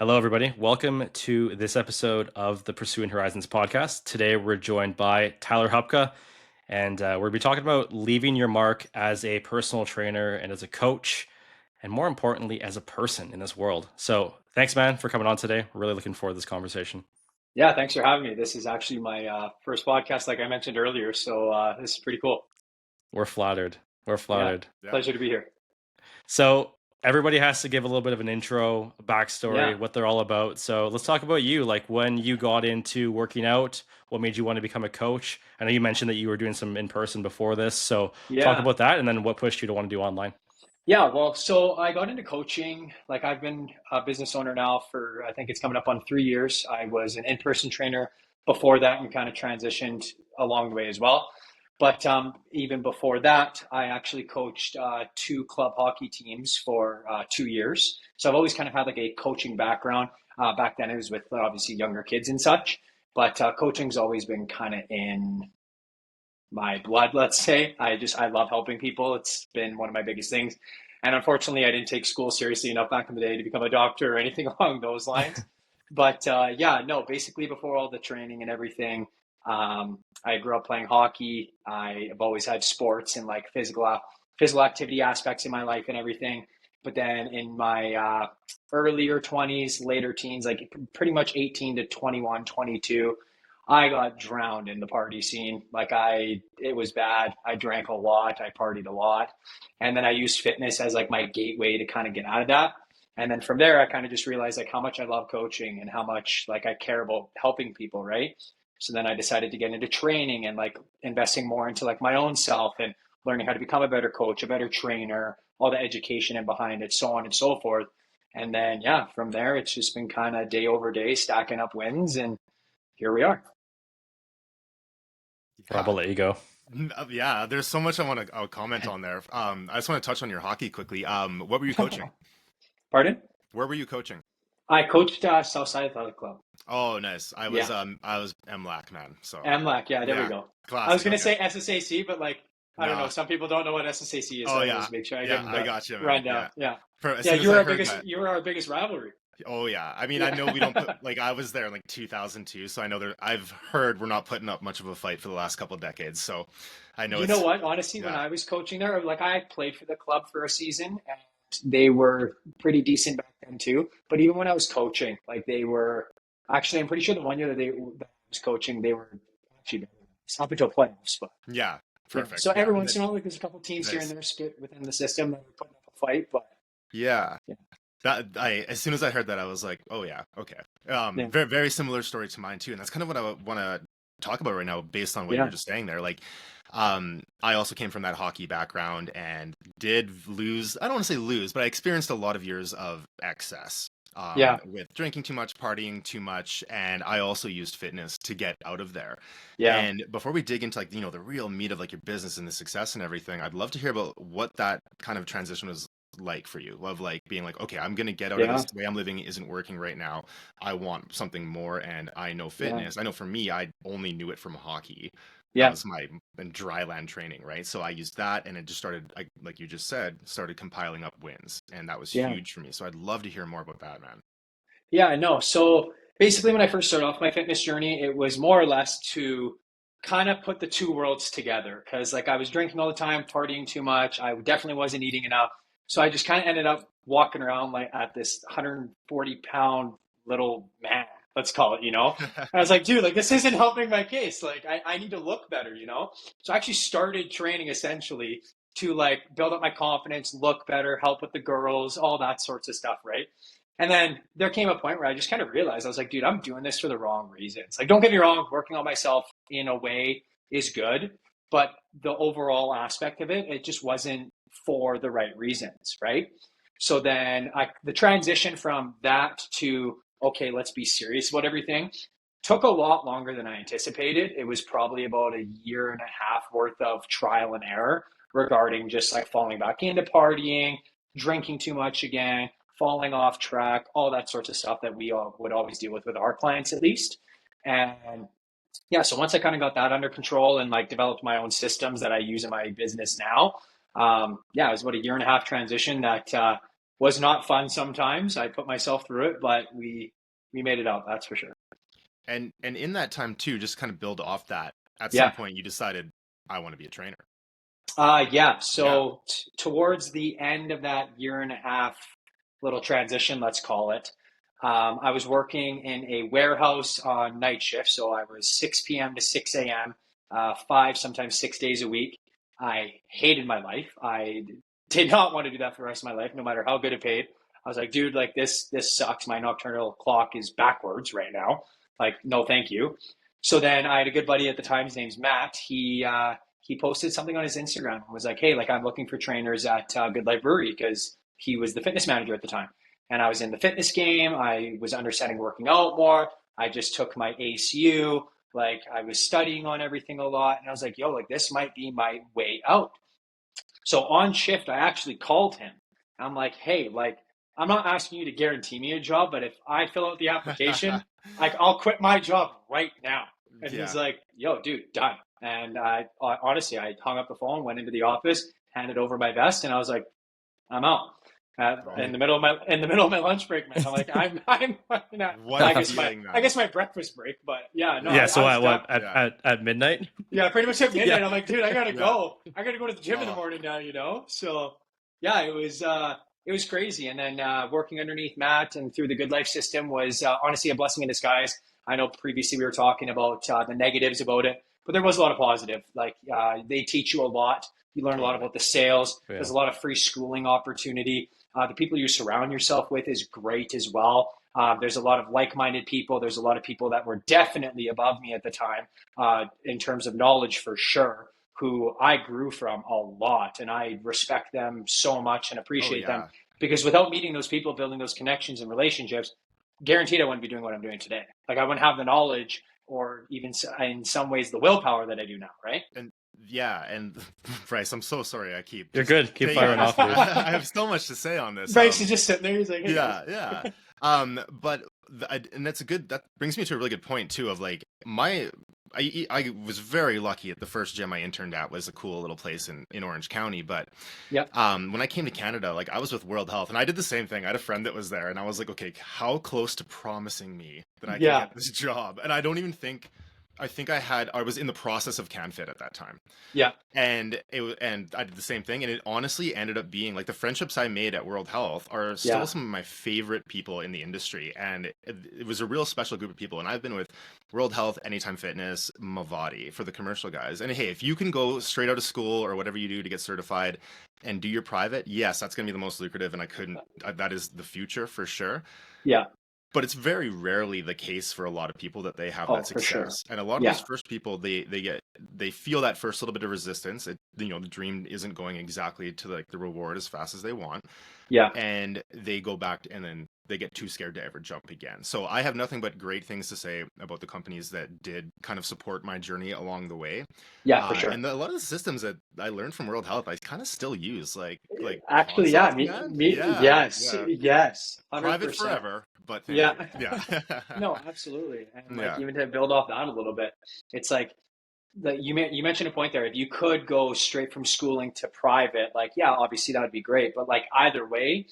Hello, everybody. Welcome to this episode of the Pursuing Horizons podcast. Today, we're joined by Tyler Hupka, and we'll be talking about leaving your mark as a personal trainer and as a coach, and more importantly, as a person in this world. So, thanks, man, for coming on today. We're really looking forward to this conversation. Yeah, thanks for having me. This is actually my first podcast, like I mentioned earlier. So this is pretty cool. We're flattered. We're Yeah, flattered. pleasure to be here. So, everybody has to give a little bit of an intro, a backstory, Yeah, what they're all about. So, let's talk about you. Like when you got into working out, what made you want to become a coach? I know you mentioned that you were doing some in person before this. So, talk yeah, about that and then what pushed you to want to do online. yeah. Well, so I got into coaching. Like I've been a business owner now for I think it's coming up on 3 years. I was an in-person trainer before that and kind of transitioned along the way as well. But even before that, I actually coached two club hockey teams for 2 years. So I've always kind of had like a coaching background. Back then, it was with obviously younger kids and such. But coaching's always been kind of in my blood, let's say. I love helping people. It's been one of my biggest things. And unfortunately, I didn't take school seriously enough back in the day to become a doctor or anything along those lines. But yeah, no, basically before all the training and everything, I grew up playing hockey. I have always had sports and like physical activity aspects in my life and everything. But then in my earlier 20s, later teens, like pretty much 18 to 21, 22, I got drowned in the party scene. It was bad. I drank a lot. I partied a lot. And then I used fitness as like my gateway to kind of get out of that. And then from there, I kind of just realized like how much I love coaching and how much like I care about helping people, right? So then I decided to get into training and like investing more into like my own self and learning how to become a better coach, a better trainer, all the education and behind it, so on and so forth. And then, yeah, from there, it's just been kind of day over day stacking up wins. And here we are. Rob, I'll let you go. Yeah, there's so much I want to comment on there. I just want to touch on your hockey quickly. What were you coaching? Pardon? Where were you coaching? I coached Southside Athletic Club. Oh, nice. Yeah, I was MLAC man. So MLAC. Yeah, there we yeah, go. I was classic. gonna Okay. say SSAC, but like I don't know. No. Some people don't know what SSAC is, so Oh I yeah, always make sure I give yeah. them I the got you, man. rundown. Yeah. Yeah, As yeah. soon as I heard that. You were our biggest rivalry. Oh yeah. I mean, I Yeah, know we don't put like I was there in like 2002, so I know I've heard we're not putting up much of a fight for the last couple of decades. So I know you know it's what? Honestly, when yeah. I was coaching there, like I played for the club for a season, and they were pretty decent back then too. But even when I was coaching, like they were actually, I'm pretty sure the one year that I was coaching, they were actually better than us, up until playoffs. But Yeah. yeah, Perfect. so Yeah. every once in a while, like there's a couple teams here and Nice. there spit within the system that are putting up a fight, but Yeah. yeah, That I as soon as I heard that I was like, oh yeah, okay. yeah, Very similar story to mine too, and that's kind of what I want to talk about right now, based on what you were yeah, just saying there. Like, I also came from that hockey background and did lose. I don't want to say lose, but I experienced a lot of years of excess. yeah, With drinking too much, partying too much, and I also used fitness to get out of there. yeah, And before we dig into like the real meat of like your business and the success and everything, I'd love to hear about what that kind of transition was like for you, of like being like, okay, I'm gonna get out of yeah, this. The way I'm living isn't working right now. I want something more, and I know yeah, fitness. I know for me, I only knew it from hockey. That yeah, was my dry land training, right? So I used that, and it just started, like you just said, started compiling up wins, and that was yeah. huge for me. So I'd love to hear more about that, man. Yeah, I know. So basically, when I first started off my fitness journey, it was more or less to kind of put the two worlds together because, like, I was drinking all the time, partying too much. I definitely wasn't eating enough. So I just kind of ended up walking around like at this 140-pound little man, let's call it, you know? And I was like, dude, like, this isn't helping my case. Like, I need to look better, you know? So I actually started training essentially to like build up my confidence, look better, help with the girls, all that sorts of stuff, right? And then there came a point where I just kind of realized I was like, dude, I'm doing this for the wrong reasons. Like, don't get me wrong, working on myself in a way is good, but the overall aspect of it, it just wasn't for the right reasons, right? So then the transition from that to, okay, let's be serious about everything took a lot longer than I anticipated. It was probably about a year and a half worth of trial and error regarding just like falling back into partying, drinking too much again, falling off track, all that sorts of stuff that we all would always deal with our clients at least. And yeah, so once I kind of got that under control and like developed my own systems that I use in my business now, yeah, it was about a year and a half transition that was not fun sometimes. I put myself through it, but we made it out, that's for sure. And in that time too, just kind of build off that. At some Yeah. point, you decided I want to be a trainer. Yeah. Yeah. So towards the end of that year and a half little transition, let's call it, I was working in a warehouse on night shift. So I was 6 p.m. to 6 a.m., 5, sometimes 6 days a week. I hated my life. I did not want to do that for the rest of my life, no matter how good it paid. I was like, dude, like this sucks. My nocturnal clock is backwards right now. Like, no, thank you. So then I had a good buddy at the time. His name's Matt. He posted something on his Instagram and was like, hey, like I'm looking for trainers at Good Life Brewery because he was the fitness manager at the time. And I was in the fitness game. I was understanding working out more. I just took my ACU. Like I was studying on everything a lot. And I was like, yo, like this might be my way out. So on shift, I actually called him. I'm like, hey, like I'm not asking you to guarantee me a job, but if I fill out the application, like I'll quit my job right now. And he's Yeah. like, yo, dude, done. And I honestly, I hung up the phone, went into the office, handed over my vest, and I was like, I'm out. In Right. the middle of my lunch break, man. I'm like, I'm not, What a I feeling, guess my breakfast break, but yeah, no, Yeah. So I was done. Yeah. at midnight? Yeah, pretty much at midnight. Yeah. I'm like, dude, I gotta Yeah. go. I gotta go to the gym in the Oh, morning now, you know? So yeah, it was crazy. And then working underneath Matt and through the Good Life system was honestly a blessing in disguise. I know previously we were talking about the negatives about it, but there was a lot of positive. Like they teach you a lot. You learn a lot totally. about the sales. Yeah. There's a lot of free schooling opportunity. The people you surround yourself with is great as well. There's a lot of like-minded people. There's a lot of people that were definitely above me at the time in terms of knowledge for sure, who I grew from a lot. And I respect them so much and Oh appreciate them yeah. because without meeting those people, building those connections and relationships, guaranteed I wouldn't be doing what I'm doing today. Like I wouldn't have the knowledge or even in some ways the willpower that I do now, right? And yeah, and Bryce, I'm so sorry. I keep You're just good. Keep yeah, firing off, dude. I have so much to say on this. Bryce is just sitting there. He's like, hey guys. Yeah, yeah. But and that's a good. That brings me to a really good point too. Of like I was very lucky at the first gym I interned at was a cool little place in Orange County. But Yeah. when I came to Canada, like I was with World Health, and I did the same thing. I had a friend that was there, and I was like, okay, how close to promising me that I can Yeah. get this job? And I don't even think. I think I was in the process of CanFit at that time. Yeah. And I did the same thing, and it honestly ended up being like the friendships I made at World Health are still Yeah. some of my favorite people in the industry, and it was a real special group of people. And I've been with World Health, Anytime Fitness, Mavati for the commercial guys. And hey, if you can go straight out of school or whatever you do to get certified and do your private, yes, that's going to be the most lucrative, and that is the future for sure. Yeah. But it's very rarely the case for a lot of people that they have Oh, that for sure. success. And a lot of Yeah. those first people, they feel that first little bit of resistance. The dream isn't going exactly to like the reward as fast as they want, Yeah. and they go back and then they get too scared to ever jump again. So I have nothing but great things to say about the companies that did kind of support my journey along the way. Yeah, for sure. And a lot of the systems that I learned from World Health, I kind of still use, like Actually, yeah. concepts, man. Yes. Yeah. Yes. Private 100%. forever, but thank Yeah. you. Yeah. No, absolutely. And like Yeah. even to build off that a little bit, it's like you mentioned a point there. If you could go straight from schooling to private, like yeah, obviously that would be great. But like either way,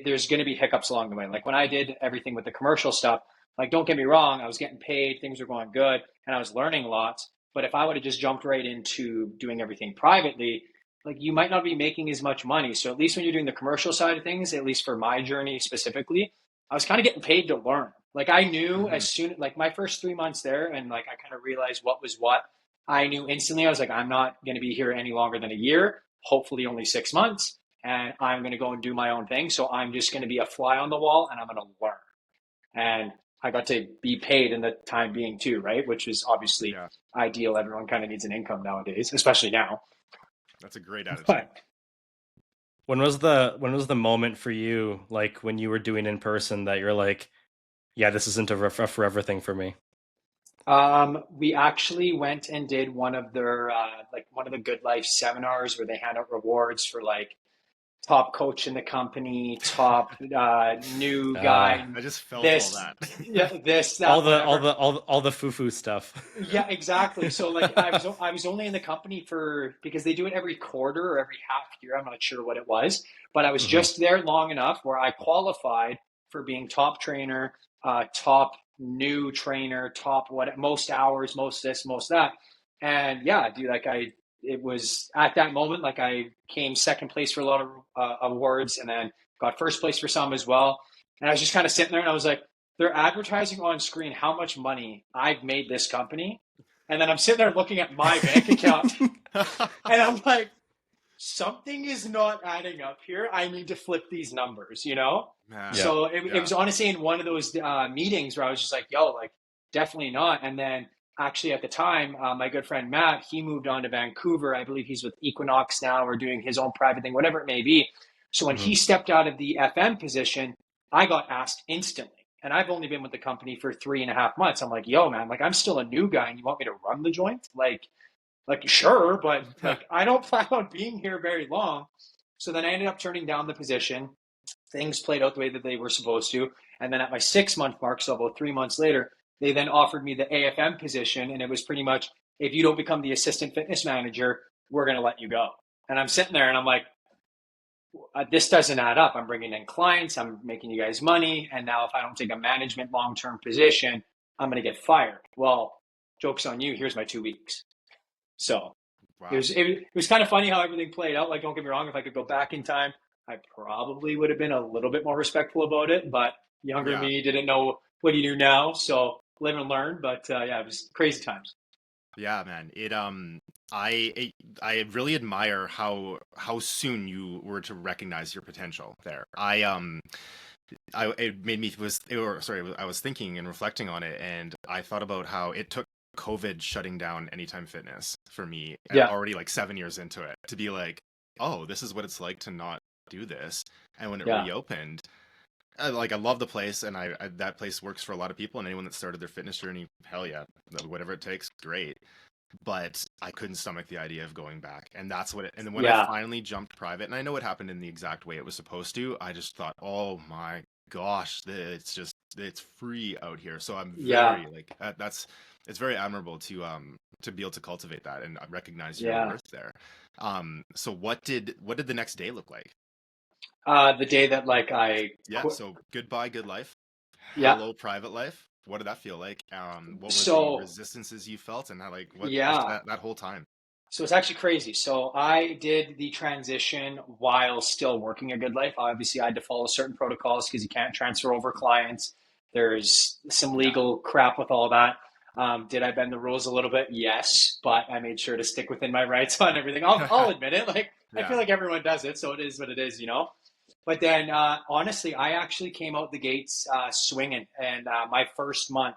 there's going to be hiccups along the way. Like when I did everything with the commercial stuff, like don't get me wrong, I was getting paid, things were going good, and I was learning lots. But if I would have just jumped right into doing everything privately, like you might not be making as much money. So at least when you're doing the commercial side of things, at least for my journey specifically, I was kind of getting paid to learn. Like I knew Mhm. as soon like my first 3 months there, and like I kind of realized what was what. I knew instantly. I was like, I'm not going to be here any longer than a year. Hopefully, only 6 months, and I'm going to go and do my own thing. So I'm just going to be a fly on the wall, and I'm going to learn. And I got to be paid in the time being too, right? Which is obviously Yeah, ideal. Everyone kind of needs an income nowadays, especially now. that's a great attitude. But When was the moment for you, like when you were doing in person, that you're like, yeah, this isn't a forever thing for me? we actually went and did one of their like one of the Good Life seminars where they hand out rewards for like top coach in the company, top new guy, I just felt all this, that. yeah, this, all that, the all whatever. the all the foo-foo stuff. Yeah, exactly. So like I was only in the company for because they do it every quarter or every half year. I'm not sure what it was, but I was Hmm. just there long enough where I qualified for being top trainer, top new trainer, top what most hours, most this, most that. And yeah, dude, like it was at that moment, like I came second place for a lot of awards and then got first place for some as well. And I was just kind of sitting there and I was like, they're advertising on screen how much money I've made this company. And then I'm sitting there looking at my bank account and I'm like, something is not adding up here. I need to flip these numbers, you know? Man, Yeah. So it yeah. was honestly in one of those meetings where I was just like, yo, like, definitely not. And then actually at the time, my good friend Matt, he moved on to Vancouver. I believe he's with Equinox now or doing his own private thing, whatever it may be. So when Hmm. he stepped out of the FM position, I got asked instantly. And I've only been with the company for 3.5 months. I'm like, yo, man, like I'm still a new guy and you want me to run the joint? Like sure, but like I don't plan on being here very long. So then I ended up turning down the position. Things played out the way that they were supposed to. And then at my 6 month mark, so about 3 months later, they then offered me the AFM position. And it was pretty much, if you don't become the assistant fitness manager, we're going to let you go. And I'm sitting there and I'm like, this doesn't add up. I'm bringing in clients, I'm making you guys money. And now if I don't take a management long-term position, I'm going to get fired. Well, joke's on you. Here's my 2 weeks. So it Wow. was it was kind of funny how everything played out. Like, don't get me wrong, if I could go back in time, I probably would have been a little bit more respectful about it. But younger Yeah. me didn't know what you do now, so live and learn. But yeah, it was crazy times. Yeah, man. I really admire how soon you were to recognize your potential there. I it made me was or sorry, I was thinking and reflecting on it, and I thought about how it took COVID shutting down Anytime Fitness for me, Yeah, already like 7 years into it, to be like, oh, this is what it's like to not do this. And when it yeah, reopened, I love the place, and I that place works for a lot of people, and anyone that started their fitness journey, hell yeah, whatever it takes, great. But I couldn't stomach the idea of going back, and that's what it. And then when I yeah, finally jumped private, and I know it happened in the exact way it was supposed to, I just thought, oh my gosh, it's free out here. So I'm yeah, very like that's it's very admirable to be able to cultivate that and recognize your yeah. worth there. So what did the next day look like? The day that like I Yeah, quit. so goodbye, good life. Yeah. Hello, private life. What did that feel like? What were the So resistances you felt, and how, like, what just yeah. that whole time? So it's actually crazy. So I did the transition while still working a good life. Obviously, I had to follow certain protocols because you can't transfer over clients. There's some Yeah, legal crap with all that. Did I bend the rules a little bit? Yes, but I made sure to stick within my rights on everything. I'll admit it. Like I feel yeah, like everyone does it, so it is what it is, you know. But then, honestly, I actually came out the gates swinging, and my first month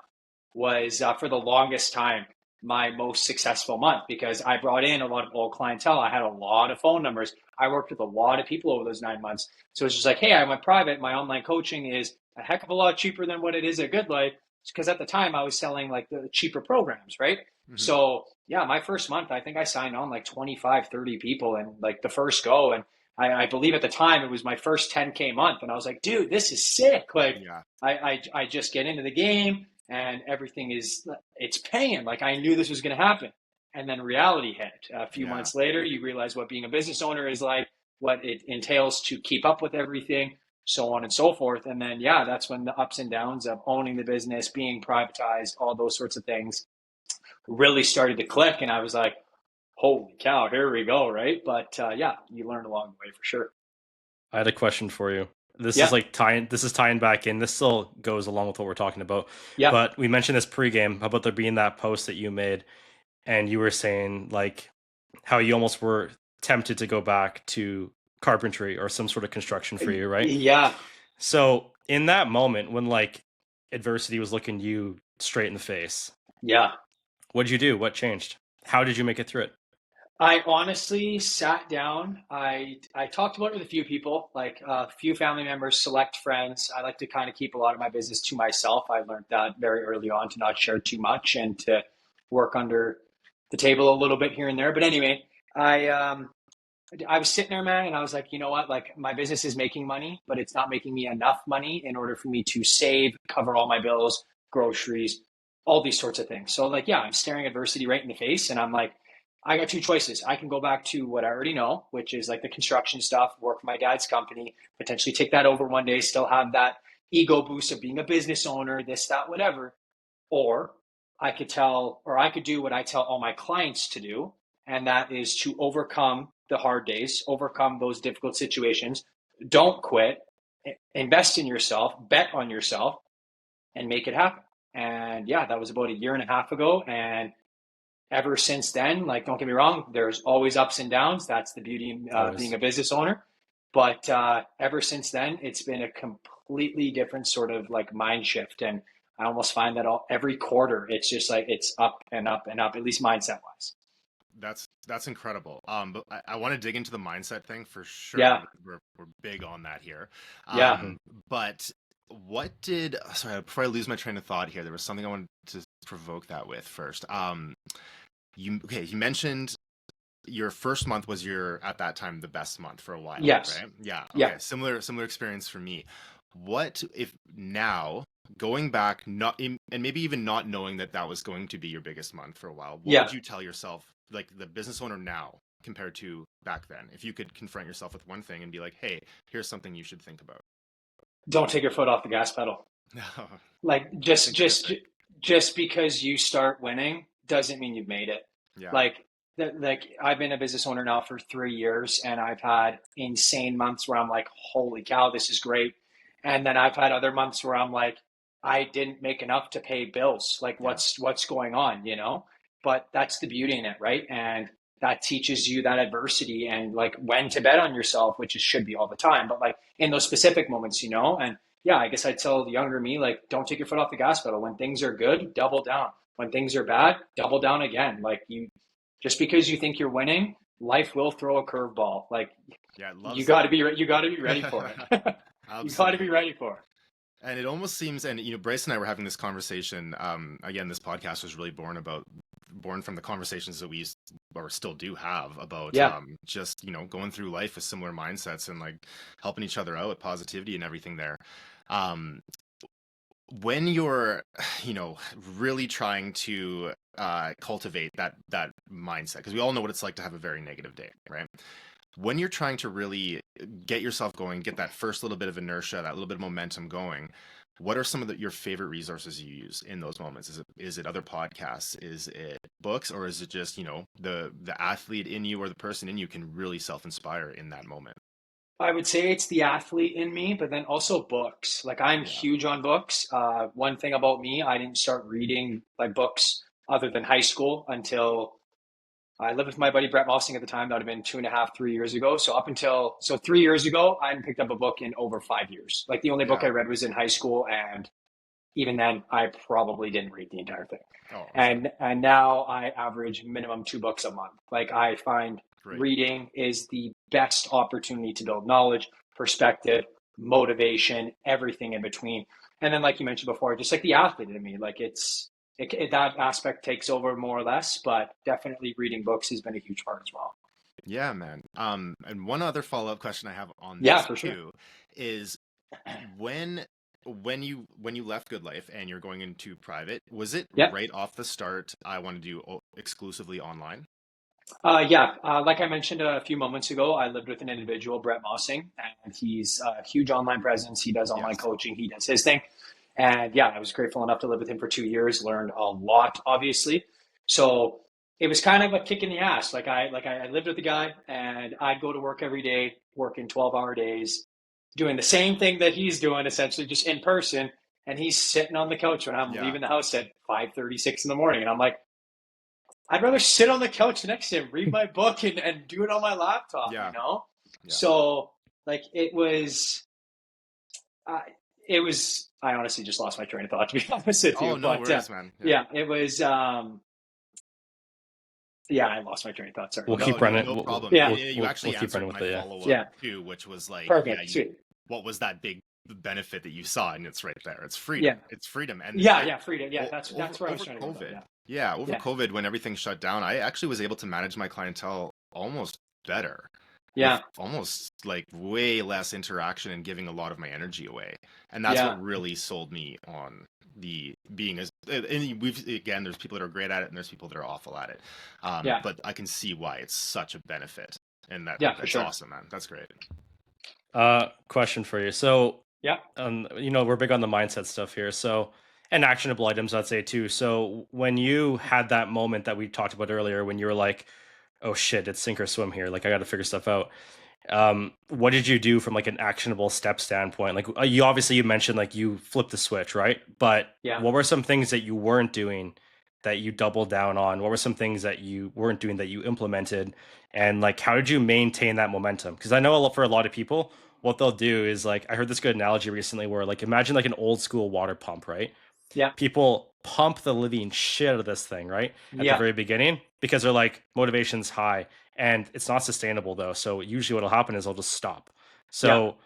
was for the longest time my most successful month because I brought in a lot of old clientele. I had a lot of phone numbers. I worked with a lot of people over those 9 months. So it's just like, hey, I went private. My online coaching is a heck of a lot cheaper than what it is at Good Life because at the time I was selling like the cheaper programs, right? hmm, So yeah, my first month, I think I signed on like 25, 30 people and like the first go. And I believe at the time it was my first 10K month. And I was like, dude, this is sick. Like yeah, I just get into the game and everything is, it's paying. Like I knew this was going to happen. And then reality hit. A few yeah, months later, you realize what being a business owner is like, what it entails to keep up with everything, so on and so forth. And then, yeah, that's when the ups and downs of owning the business, being privatized, all those sorts of things really started to click. And I was like, holy cow, here we go. Right. But yeah, you learn along the way for sure. I had a question for you. This is Yeah. like tying. This is tying back in. This still goes along with what we're talking about. Yeah. But we mentioned this pregame about there being that post that you made, and you were saying like how you almost were tempted to go back to carpentry or some sort of construction for you, right? Yeah. So in that moment when like adversity was looking you straight in the face, Yeah. what did you do? What changed? How did you make it through it? I honestly sat down. I talked about it with a few people, like a few family members, select friends. I like to kind of keep a lot of my business to myself. I learned that very early on to not share too much and to work under the table a little bit here and there. But anyway, I I was sitting there, man, and I was like, you know what? Like my business is making money, but it's not making me enough money in order for me to save, cover all my bills, groceries, all these sorts of things. So like, yeah, I'm staring adversity right in the face, and I'm like, I got two choices. I can go back to what I already know, which is like the construction stuff, work for my dad's company, potentially take that over one day, still have that ego boost of being a business owner, this, that, whatever. Or I could do what I tell all my clients to do, and that is to overcome the hard days, overcome those difficult situations. Don't quit, invest in yourself, bet on yourself, and make it happen. And yeah, that was about a year and a half ago. And ever since then, like, don't get me wrong, there's always ups and downs. That's the beauty of being Always. a business owner. But ever since then, it's been a completely different sort of like mind shift. And I almost find that every quarter, it's just like it's up and up and up, at least mindset wise. That's incredible. But I want to dig into the mindset thing for sure. Yeah. We're big on that here. Yeah. Mhm. But what did sorry, before I lose my train of thought here, there was something I wanted to provoke that with first. You mentioned your first month was your at that time the best month for a while, Yes. right? Yeah. Okay. Yeah. Similar experience for me. What if now going back, not and maybe even not knowing that that was going to be your biggest month for a while, what Yeah. would you tell yourself, like the business owner now compared to back then, if you could confront yourself with one thing and be like, hey, here's something you should think about? Don't take your foot off the gas pedal. No, Like just because you start winning doesn't mean you've made it. yeah, Like like I've been a business owner now for 3 years, and I've had insane months where I'm like, holy cow, this is great. And then I've had other months where I'm like, I didn't make enough to pay bills. Like yeah, what's going on? But that's the beauty in it, right? And that teaches you that adversity and like when to bet on yourself, which it should be all the time, but like in those specific moments. And yeah, I guess I'd tell the younger me, like, don't take your foot off the gas pedal. When things are good, double down. When things are bad, double down again. Like just because you think you're winning, life will throw a curveball. Like yeah. It you loves got to that. be, you got to be ready for it. You got to be Absolutely. ready for it. And it almost seems, and Bryce and I were having this conversation. Again, this podcast was really born from the conversations that we used or still do have about Yeah. just going through life with similar mindsets and like helping each other out with positivity and everything there. Um, when you're, really trying to cultivate that mindset, because we all know what it's like to have a very negative day, right? When you're trying to really get yourself going, get that first little bit of inertia, that little bit of momentum going, what are some of your favorite resources you use in those moments? Is it other podcasts? Is it books? Or is it just, the athlete in you or the person in you can really self-inspire in that moment? I would say it's the athlete in me, but then also books. Like I'm Yeah. huge on books. One thing about me, I didn't start reading like books other than high school until I lived with my buddy Brett Mossing at the time. That would have been 2.5, 3 years ago. So 3 years ago, I hadn't picked up a book in over 5 years. Like the only book I Yeah. read was in high school, and even then, I probably didn't read the entire thing. Oh, sure. And now I average minimum 2 books a month. Like I find Great. reading is the best opportunity to build knowledge, perspective, motivation, everything in between. And then, like you mentioned before, just like the athlete in me, like that aspect takes over more or less, but definitely reading books has been a huge part as well. Yeah, man. And one other follow-up question I have on Yeah, this for sure. too is when when you left Good Life and you're going into private, was it Yeah. right off the start, I want to do exclusively online? Yeah, like I mentioned a few moments ago, I lived with an individual, Brett Mossing, and he's a huge online presence. He does online Yes. coaching, he does his thing. And yeah, I was grateful enough to live with him for 2 years, learned a lot, obviously. So it was kind of a kick in the ass. I lived with the guy, and I'd go to work every day, working 12-hour days, doing the same thing that he's doing, essentially just in person. And he's sitting on the couch when I'm Yeah. leaving the house at 5:36 in the morning. And I'm like, I'd rather sit on the couch next to him, read my book, and do it on my laptop. Yeah. Yeah. So like uh, I honestly just lost my train of thought, to be honest with Oh, you. no But worries, man. Yeah. yeah, it was, yeah, I lost my train of thought. Sorry. We'll No, keep no, running. no problem. Yeah. You We'll actually keep running answered with my it. Yeah. follow-up Yeah. too, which was like, yeah, Perfect. Sweet. what was that big benefit that you saw? And it's right there. It's freedom. Yeah. It's freedom. And Yeah. Yeah. Freedom. Yeah. over That's where I was over trying to go with that. COVID. Yeah. Yeah, over Yeah. COVID when everything shut down, I actually was able to manage my clientele almost better. with Yeah. almost like way less interaction and giving a lot of my energy away. And that's Yeah. what really sold me on the being as, and we've, again, there's people that are great at it and there's people that are awful at it. Yeah. But I can see why it's such a benefit, and Yeah, for that's sure. awesome, man. That's great. Question for you. So, Yeah. we're big on the mindset stuff here. So, and actionable items, I'd say too. So, when you had that moment that we talked about earlier, when you were like, "Oh shit, it's sink or swim here. Like, I got to figure stuff out." What did you do from like an actionable step standpoint? Like, you mentioned like you flipped the switch, right? But Yeah. what were some things that you weren't doing that you doubled down on? What were some things that you weren't doing that you implemented? And like, how did you maintain that momentum? Because I know for a lot of people, what they'll do is like, I heard this good analogy recently where like, imagine like an old school water pump, right? Yeah. People pump the living shit out of this thing, right? At the Yeah. very beginning, because they're like, motivation's high and it's not sustainable though. So usually what'll happen is they'll just stop. Yeah. So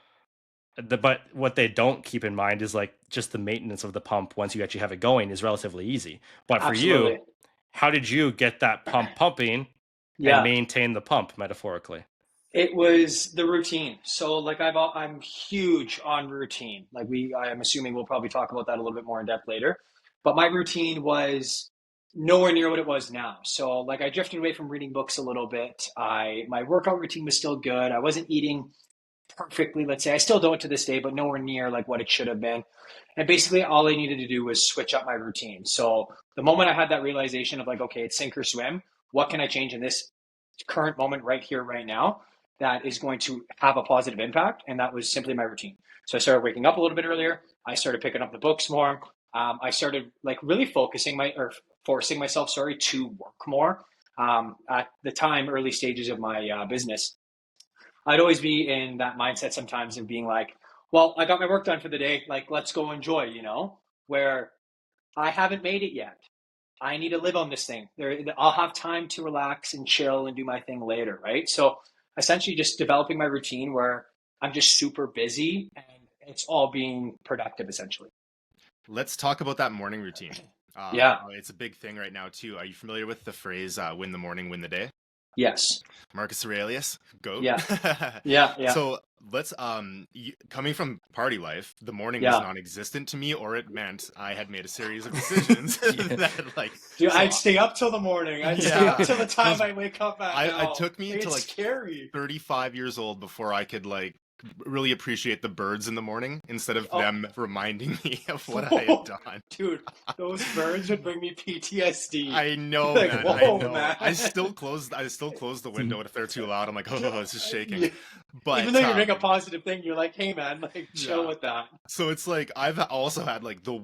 but what they don't keep in mind is like just the maintenance of the pump once you actually have it going is relatively easy. But for you, Absolutely. how did you get that pump pumping and Yeah. maintain the pump metaphorically? It was the routine. So like I'm huge on routine. Like I'm assuming we'll probably talk about that a little bit more in depth later. But my routine was nowhere near what it was now. So like I drifted away from reading books a little bit. My workout routine was still good. I wasn't eating perfectly, let's say. I still don't to this day, but nowhere near like what it should have been. And basically all I needed to do was switch up my routine. So the moment I had that realization of like, okay, it's sink or swim, what can I change in this current moment right here, right now, that is going to have a positive impact? And that was simply my routine. So I started waking up a little bit earlier. I started picking up the books more. I started like really forcing myself, to work more. At the time, early stages of my business, I'd always be in that mindset sometimes of being like, well, I got my work done for the day. Like, let's go enjoy, where I haven't made it yet. I need to live on this thing. I'll have time to relax and chill and do my thing later, right? So essentially just developing my routine where I'm just super busy and it's all being productive essentially. Let's talk about that morning routine. Yeah. It's a big thing right now too. Are you familiar with the phrase "win the morning, win the day"? Yes. Marcus Aurelius, goat. Yeah. Yeah. Yeah. So let's coming from party life, the morning was Yeah. non-existent to me, or it meant I had made a series of decisions that like. Dude, So I'd stay up till the morning. I'd stay up till the time I wake up at it took me it's to like scary. 35 years old before I could like really appreciate the birds in the morning instead of them reminding me of what I had done. Dude, those birds would bring me PTSD. I know, Like, man. whoa, I know. man. I still close the window if they're too loud. I'm like, oh, it's just shaking. Yeah. But even though you're doing a positive thing, you're like, hey man, like chill with that. So it's like I've also had like the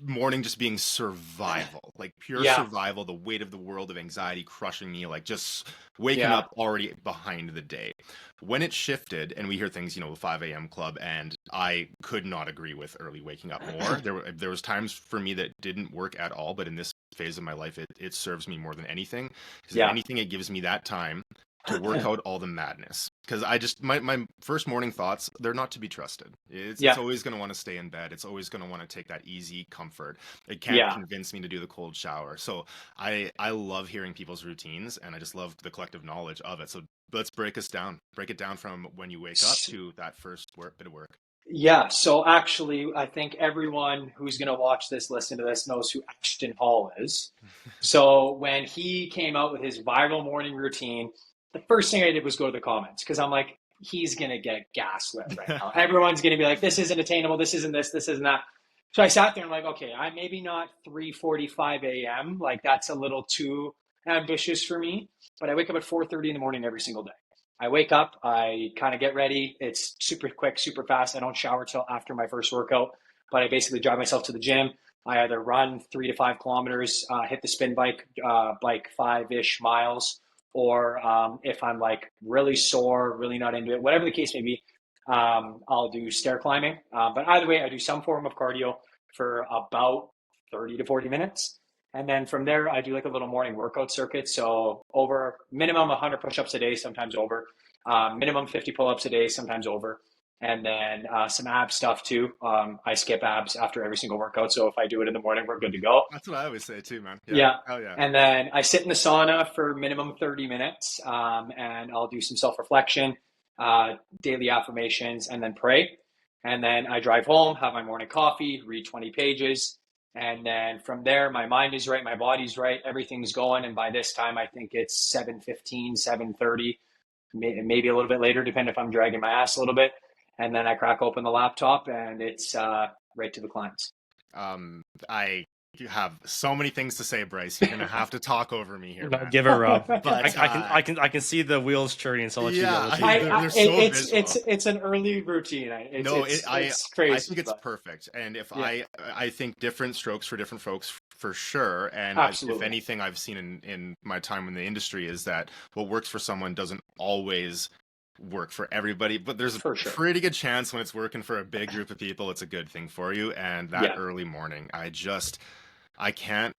morning just being survival, like pure survival, the weight of the world of anxiety crushing me, like just waking up already behind the day. When it shifted, and we hear things, the 5 a.m. club, and I could not agree with early waking up more. There was times for me that didn't work at all, but in this phase of my life, it serves me more than anything. Because if anything, it gives me that time to work out all the madness. Because I just my first morning thoughts, they're not to be trusted. It's always going to want to stay in bed. It's always going to want to take that easy comfort. It can't convince me to do the cold shower. So I love hearing people's routines, and I just love the collective knowledge of it. So let's break it down from when you wake up to that first bit of work. Yeah, so actually, I think everyone who's going to watch this, listen to this, knows who Ashton Hall is. So when he came out with his viral morning routine, the first thing I did was go to the comments because I'm like, he's going to get gaslit right now. Everyone's going to be like, this isn't attainable. This isn't this. This isn't that. So I sat there and I'm like, okay, I'm maybe not 3:45 a.m. Like that's a little too ambitious for me. But I wake up at 4:30 in the morning every single day. I wake up, I kind of get ready. It's super quick, super fast. I don't shower till after my first workout, but I basically drive myself to the gym. I either run 3 to 5 kilometers, hit the spin bike, bike 5-ish miles, or if I'm like really sore, really not into it, whatever the case may be, I'll do stair climbing. But either way, I do some form of cardio for about 30 to 40 minutes. And then from there, I do like a little morning workout circuit. So over minimum 100 push-ups a day, sometimes over. Minimum 50 pull-ups a day, sometimes over. and then some ab stuff too. I skip abs after every single workout, so if I do it in the morning, we're good to go. That's what I always say too, man. Yeah. Yeah. Hell yeah. And then I sit in the sauna for minimum 30 minutes, and I'll do some self-reflection, daily affirmations, and then pray. And then I drive home, have my morning coffee, read 20 pages. And then from there, my mind is right, my body's right, everything's going. And by this time, I think it's 7:15, 7:30, maybe a little bit later, depending if I'm dragging my ass a little bit. And then I crack open the laptop and it's right to the clients. I have so many things to say, Bryce. You're gonna have to talk over me here, man. Give it, Rob. But I can see the wheels churning. So I'll let you go. they're so visual. It's an early routine. It's crazy. I think it's perfect. And if I think different strokes for different folks for sure. And if anything I've seen in my time in the industry is that what works for someone doesn't always work for everybody, but there's a pretty good chance when it's working for a big group of people, it's a good thing for you. And that early morning, I couldn't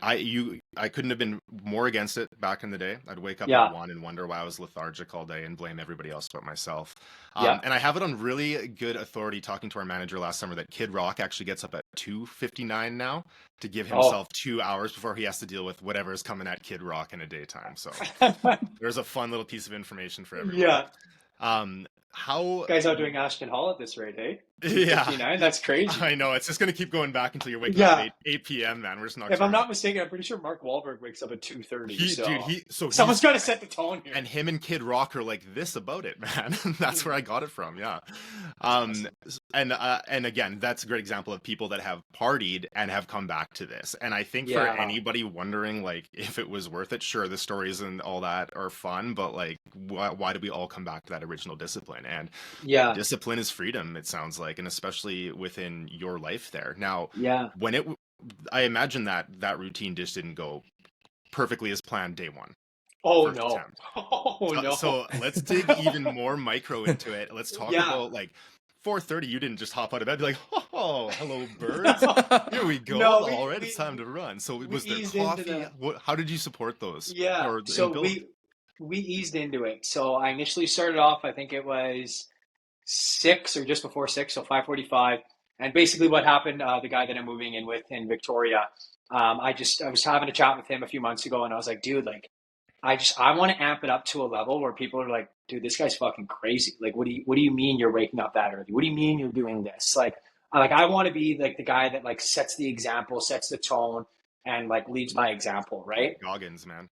have been more against it back in the day. I'd wake up at 1 and wonder why I was lethargic all day and blame everybody else but myself. And I have it on really good authority talking to our manager last summer that Kid Rock actually gets up at 2:59 now to give himself 2 hours before he has to deal with whatever is coming at Kid Rock in a daytime. So there's a fun little piece of information for everyone. Yeah. How guys out doing Ashton Hall at this rate, hey? Yeah, 59? That's crazy. I know, it's just gonna keep going back until you're waking up at 8 p.m. man. We're just not. If I'm not mistaken, I'm pretty sure Mark Wahlberg wakes up at 2:30. So someone's got to set the tone here. And him and Kid Rock are like this about it, man. That's where I got it from. Yeah. And again, that's a great example of people that have partied and have come back to this. And I think for anybody wondering like if it was worth it, sure, the stories and all that are fun, but like why did we all come back to that original discipline? And discipline is freedom, it sounds like, and especially within your life there. Now, when I imagine that routine just didn't go perfectly as planned day one. Oh no. Oh no. So let's dig even more micro into it. Let's talk about like 4:30. You didn't just hop out of bed, be like, "Oh, hello, birds! Here we go. All right, it's time to run." So was there coffee? How did you support those? Yeah. So we eased into it. So I initially started off. I think it was 6 or just before 6, so 5:45. And basically, what happened? The guy that I'm moving in with in Victoria, I was having a chat with him a few months ago, and I was like, dude, like, I want to amp it up to a level where people are like, dude, this guy's fucking crazy. Like, what do you mean you're waking up that early? What do you mean you're doing this? Like I want to be like the guy that like sets the example, sets the tone, and like leads by example, right? Goggins, man.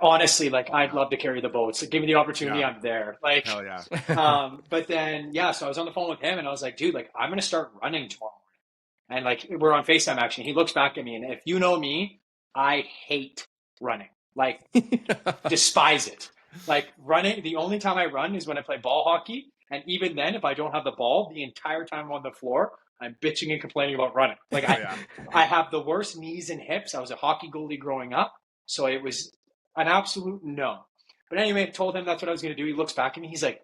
Honestly, like I'd love to carry the boats. Like, give me the opportunity, I'm there. Like, hell yeah. But then so I was on the phone with him, and I was like, dude, like I'm gonna start running tomorrow morning. And like we're on FaceTime actually. He looks back at me, and if you know me, I hate running. Like, despise it. Like running, the only time I run is when I play ball hockey. And even then, if I don't have the ball, the entire time I'm on the floor, I'm bitching and complaining about running. Like I have the worst knees and hips. I was a hockey goalie growing up. So it was an absolute no. But anyway, I told him that's what I was going to do. He looks back at me. He's like,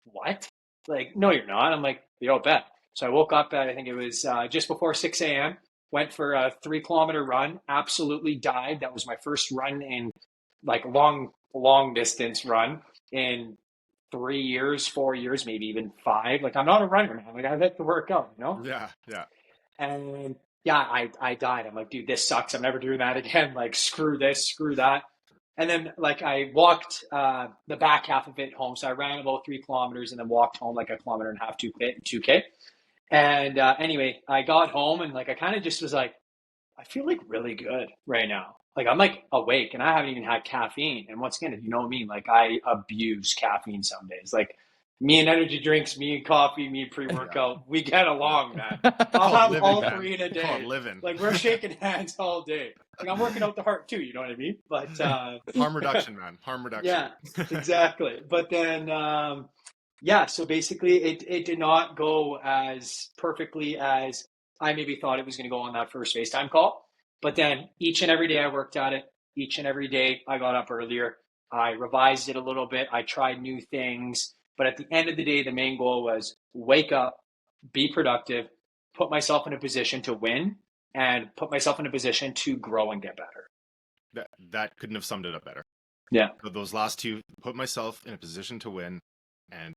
what? Like, no, you're not. I'm like, yo, bet. So I woke up at, I think it was just before 6 a.m., went for a 3-kilometer run, absolutely died. That was my first run in like long distance run in 3 years, 4 years, maybe even 5. Like I'm not a runner, man. Like I like to work out, you know? Yeah. And I died. I'm like, dude, this sucks. I'm never doing that again. Like screw this, screw that. And then like I walked the back half of it home. So I ran about 3 kilometers and then walked home like 1.5 kilometers, 2K. And anyway, I got home and like I kind of just was like, I feel like really good right now. Like I'm like awake and I haven't even had caffeine. And once again, if you know me, like I abuse caffeine some days. Like me and energy drinks, me and coffee, me and pre-workout, we get along, man. I'll have all 3 in a day. Like we're shaking hands all day. Like I'm working out the heart too, you know what I mean? But harm reduction, man. Harm reduction. Yeah, exactly. But then so basically it did not go as perfectly as I maybe thought it was going to go on that first FaceTime call. But then each and every day I worked at it. Each and every day I got up earlier. I revised it a little bit. I tried new things. But at the end of the day, the main goal was wake up, be productive, put myself in a position to win, and put myself in a position to grow and get better. That couldn't have summed it up better. Yeah. But those last two, put myself in a position to win and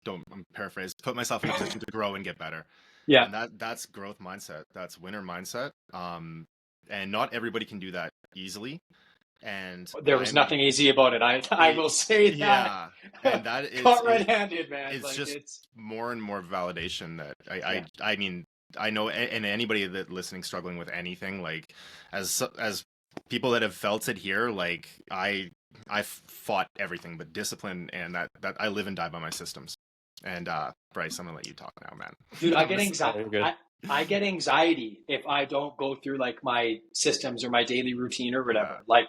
I'm paraphrase, put myself in a position to grow and get better. Yeah. And that's growth mindset. That's winner mindset. And not everybody can do that easily. And There was nothing easy about it. I will say that. yeah, and that Caught red-handed, man. it's Like just it's more and more validation that yeah. I mean, I know, and anybody that listening struggling with anything, like as people that have felt it here, like I fought everything but discipline, and that I live and die by my systems. And Bryce, I'm gonna let you talk now, man. Dude, I get Oh, anxiety. you're good. I get anxiety if I don't go through like my systems or my daily routine or Yeah, whatever. Like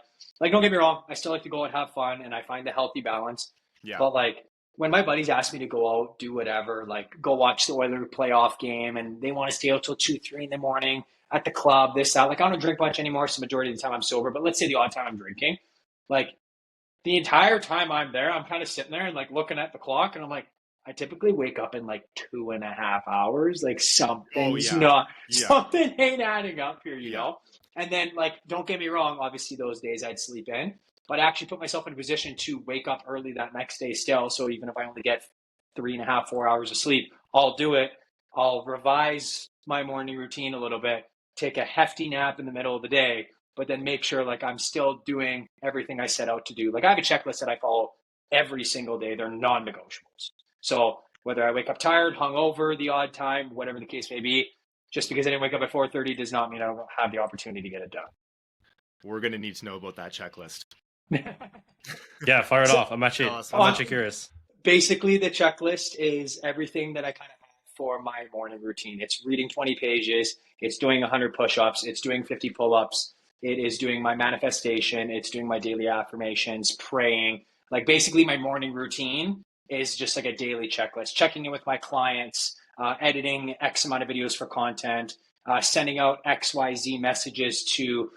don't get me wrong, I still like to go and have fun and I find a healthy balance. yeah, But like when my buddies ask me to go out, do whatever, like go watch the Oilers playoff game and they want to stay out till 2, 3 in the morning at the club, this, that. Like I don't drink much anymore, so majority of the time I'm sober. But let's say the odd time I'm drinking, like the entire time I'm there, I'm kind of sitting there and like looking at the clock, and I'm like, I typically wake up in like 2.5 hours. Like oh something's yeah, not, yeah, something ain't adding up here, you yeah, know? And then, like, don't get me wrong, obviously, those days I'd sleep in, but I actually put myself in a position to wake up early that next day still. So even if I only get 3.5, 4 hours of sleep, I'll do it. I'll revise my morning routine a little bit, take a hefty nap in the middle of the day, but then make sure like I'm still doing everything I set out to do. Like I have a checklist that I follow every single day. They're non-negotiables. So whether I wake up tired, hungover, the odd time, whatever the case may be, just because I didn't wake up at 4:30 does not mean I don't have the opportunity to get it we're gonna need to know about that checklist. done. Yeah, fire it So, off. Awesome. I'm actually curious. basically, the checklist is everything that I kind of have for my morning routine. It's reading 20 pages, it's doing 100 push-ups, it's doing 50 pull-ups, it is doing my manifestation, it's doing my daily affirmations, praying. Like basically, my morning routine is just like a daily checklist, checking in with my clients, editing X amount of videos for content, sending out XYZ messages to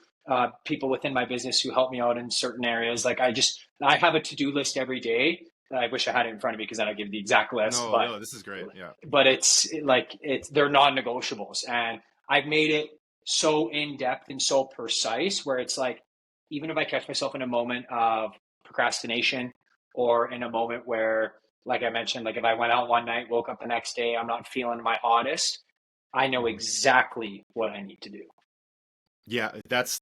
people within my business who help me out in certain areas. Like I have a to-do list every day. I wish I had it in front of me because then I'd give the exact list. No, no, this is great. Yeah, But it's they're non-negotiables, and I've made it so in depth and so precise where it's like even if I catch myself in a moment of procrastination or in a moment where, like I mentioned, like if I went out one night, woke up the next day, I'm not feeling my hottest, I know exactly what I need to do. yeah, that's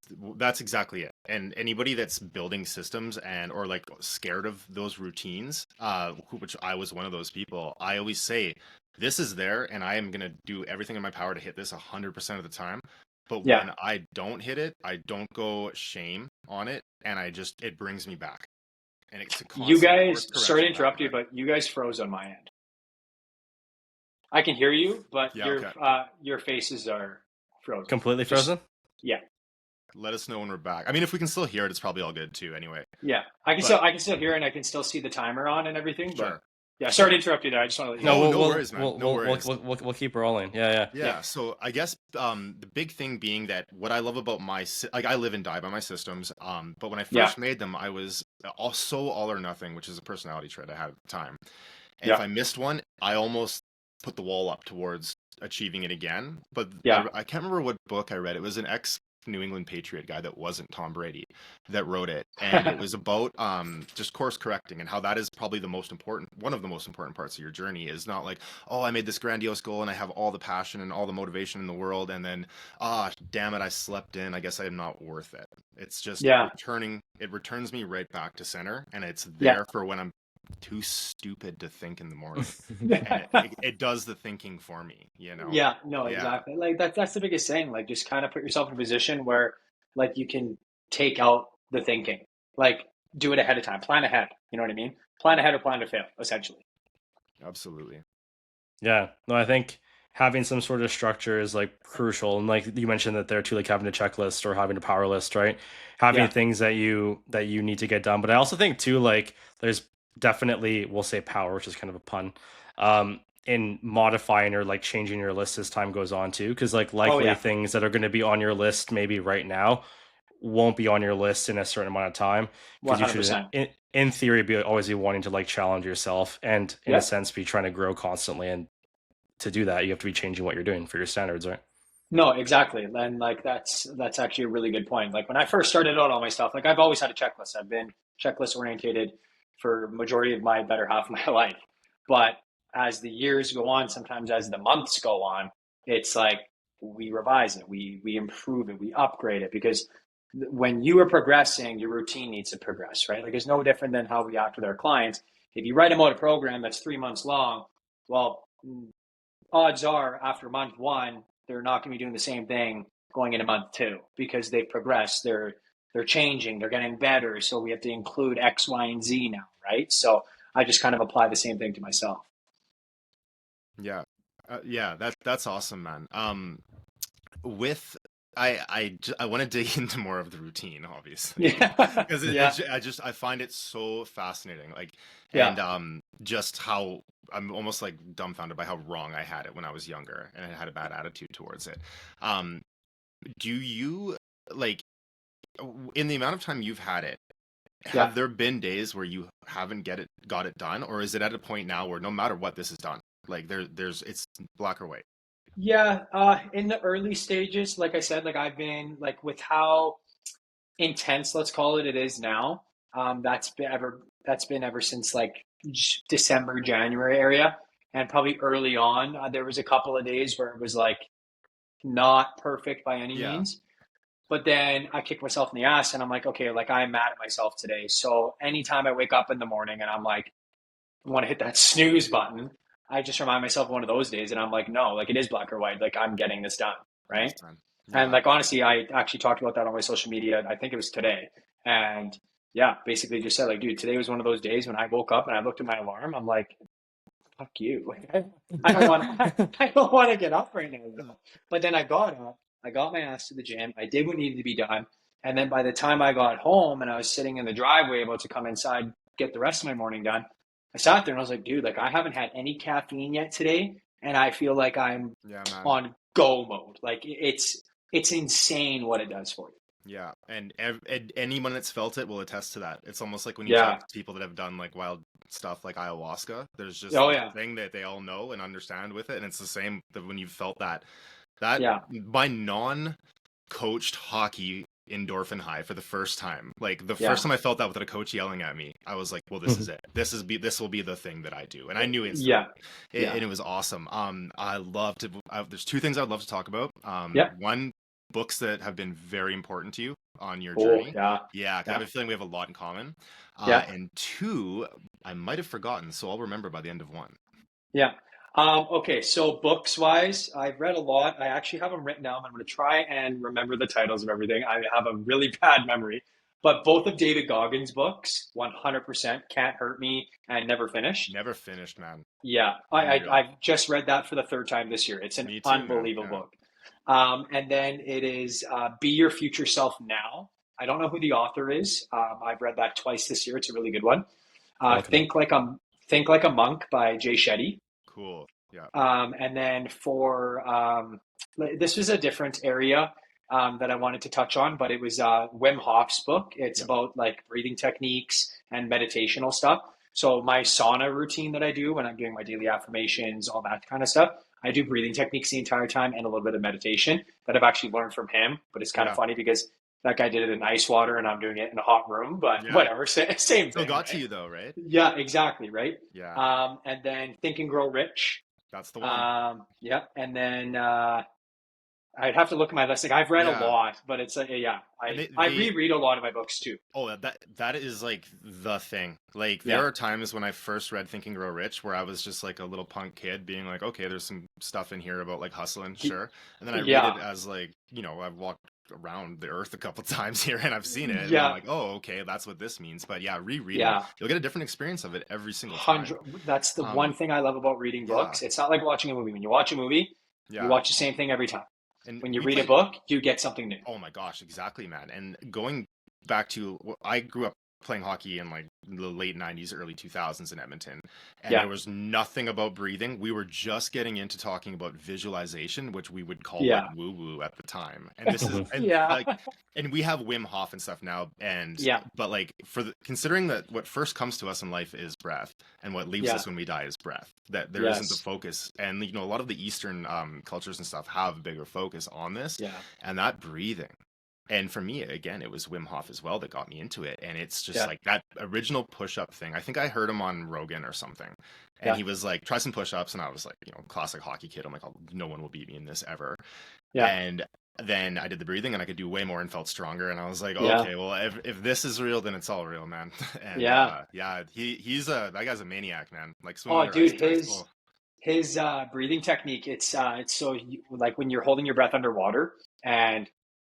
exactly it. And anybody that's building systems and or like scared of those routines, which I was one of those people, I always say this is there, and I am gonna do everything in my power to hit this 100% of the time. But Yeah. when I don't hit it, I don't go shame on it, and it brings me back. And it's a You constant guys, course sorry to correction back interrupt and you, back. but you guys froze on my end. I can hear you, but Yeah, okay. your faces are frozen. Completely Just frozen? yeah, Let us know when we're back. I mean, if we can still hear it, it's probably all good too. Anyway, yeah. I can still hear it and I can still see the timer on and everything. But sure. yeah, sorry to interrupt you there. I just want to let you No, know. No, we'll no worries, man. we'll No we'll, worries. we'll keep rolling. Yeah. Yeah, so I guess the big thing being that what I love about like I live and die by my systems. But when I Yeah, first made them, I was all or nothing, which is a personality trait I had at the time. And if yeah, I missed one, I almost put the wall up towards achieving it again. But yeah. I can't remember what book I read. It was an ex New England Patriot guy that wasn't Tom Brady that wrote it, and it was about just course correcting and how that is probably one of the most important parts of your journey. Is not like, oh, I made this grandiose goal and I have all the passion and all the motivation in the world, and then damn it, I slept in, I guess I am not worth it. It's just Yeah, it returns me right back to center, and it's yeah. there for when I'm too stupid to think in the morning, and it does the thinking for me, you know. Yeah, no, Yeah, exactly. Like that's the biggest thing. Like just kind of put yourself in a position where like you can take out the thinking. Like do it ahead of time. Plan ahead. You know what I mean? Plan ahead or plan to fail, essentially. absolutely. Yeah. No, I think having some sort of structure is like crucial. And like you mentioned that there too, like having a checklist or having a power list, right? Having Yeah. things that you need to get done. But I also think too, like there's definitely, we'll say power, which is kind of a pun, in modifying or like changing your list as time goes on too. Cause like Oh likely yeah. things that are going to be on your list maybe right now won't be on your list in a certain amount of time because you should 100%. in theory be always be wanting to like challenge yourself and in a Yeah. sense be trying to grow constantly, and to do that you have to be changing what you're doing for your standards, right? No, exactly. And like that's actually a really good point. Like when I first started out all my stuff, like I've always had a checklist. I've been checklist orientated for majority of my better half of my life. But as the years go on, sometimes as the months go on, it's like we revise it, we improve it, we upgrade it, because when you are progressing, your routine needs to progress, right? Like it's no different than how we act with our clients. If you write them out a program that's 3 months long, well, odds are after month one, they're not going to be doing the same thing going into month two because they've progressed. They're changing, they're getting better. So we have to include X, Y, and Z now, right? So I just kind of apply the same thing to myself. Yeah. Yeah, that's awesome, man. With I want to dig into more of the routine, obviously, Yeah. because Yeah. I find it so fascinating, like, Yeah. and just how I'm almost like dumbfounded by how wrong I had it when I was younger, and I had a bad attitude towards it. Um, do you like in the amount of time you've had it? Yeah. Have there been days where you haven't got it done, or is it at a point now where no matter what, this is done? Like there's it's black or white. Yeah. In the early stages, like I said, like I've been like with how intense, let's call it, it is now. That's been ever since like December, January area, and probably early on, there was a couple of days where it was like not perfect by any Yeah. means. But then I kick myself in the ass and I'm like, okay, like I'm mad at myself today. So anytime I wake up in the morning and I'm like, I want to hit that snooze button, I just remind myself of one of those days and I'm like, no, like it is black or white. Like I'm getting this done. Nice, Right. man. And Yeah. like, honestly, I actually talked about that on my social media. I think it was today. And yeah, basically just said like, dude, today was one of those days when I woke up and I looked at my alarm. I'm like, fuck you. Like, I don't want to get up right now. But then I got up, I got my ass to the gym. I did what needed to be done. And then by the time I got home and I was sitting in the driveway about to come inside, get the rest of my morning done, I sat there and I was like, dude, like I haven't had any caffeine yet today. And I feel like I'm Yeah, man. on go mode. Like it's insane what it does for you. Yeah, and anyone that's felt it will attest to that. It's almost like when you Yeah. talk to people that have done like wild stuff like ayahuasca, there's just Oh this yeah. thing that they all know and understand with it, and it's the same that when you felt that Yeah. my non-coached hockey endorphin high for the first time. Like the first Yeah. time I felt that without a coach yelling at me, I was like, well, this is it. This will be the thing that I do. And I knew instantly. Yeah. Yeah. And it was awesome. I love to there's two things I'd love to talk about. Yeah. One, books that have been very important to you on your Oh journey. yeah. Yeah, 'cause I have Yeah. a feeling we have a lot in common. Yeah. And two, I might have forgotten, so I'll remember by the end of one. Yeah. Okay, so books wise, I've read a lot. I actually have them written down. I'm going to try and remember the titles of everything. I have a really bad memory, but both of David Goggins' books, 100%, Can't Hurt Me and Never Finished. Never finished, man. Yeah, Unreal. I've just read that for the third time this year. It's an Me too, man. unbelievable Yeah. book. And then it is Be Your Future Self Now. I don't know who the author is. I've read that twice this year. It's a really good one. I'll look it up. Think Like a Monk by Jay Shetty. Cool. Yeah. And then for this was a different area that I wanted to touch on, but it was Wim Hof's book. It's Yep. about like breathing techniques and meditational stuff. So my sauna routine that I do when I'm doing my daily affirmations, all that kind of stuff, I do breathing techniques the entire time and a little bit of meditation that I've actually learned from him. But it's kind of Yeah. funny because that guy did it in ice water and I'm doing it in a hot room, but Yeah. whatever, same Still thing, got to right? you though, right? Yeah, exactly, right? Yeah. And then Think and Grow Rich. That's the one. Yeah, and then I'd have to look at my list. Like I've read a Yeah. lot, but it's yeah. And I reread a lot of my books too. Oh, that is like the thing. Like Yeah. there are times when I first read Think and Grow Rich where I was just like a little punk kid being like, okay, there's some stuff in here about like hustling, sure. And then I read Yeah. it as like, I've walked around the earth a couple times here and I've seen it. And Yeah. I'm like, oh, okay, that's what this means. But yeah, rereading, Yeah. you'll get a different experience of it every single time. That's the one thing I love about reading yeah. books. It's not like watching a movie. When you watch a movie, Yeah. you watch the same thing every time. And When you we read a play- book, you get something new. Oh my gosh, exactly, man. And going back to, I grew up playing hockey in like the late 90s, early 2000s in Edmonton. And Yeah. there was nothing about breathing. We were just getting into talking about visualization, which we would call Yeah. like woo woo at the time. And this is, and Yeah. like, and we have Wim Hof and stuff now. And, Yeah. but like considering that what first comes to us in life is breath and what leaves Yeah. us when we die is breath, that there Yes. not the focus. And, a lot of the Eastern cultures and stuff have a bigger focus on this. Yeah. And that breathing. And for me, again, it was Wim Hof as well that got me into it. And it's just Yeah. like that original push-up thing. I think I heard him on Rogan or something. And Yeah. he was like, try some push-ups. And I was like, classic hockey kid. I'm like, oh, no one will beat me in this ever. Yeah. And then I did the breathing and I could do way more and felt stronger. And I was like, Yeah. okay, well, if this is real, then it's all real, man. And Yeah. yeah, that guy's a maniac, man. Like swimming Oh, under ice. dude, Oh, his breathing technique, it's so like when you're holding your breath underwater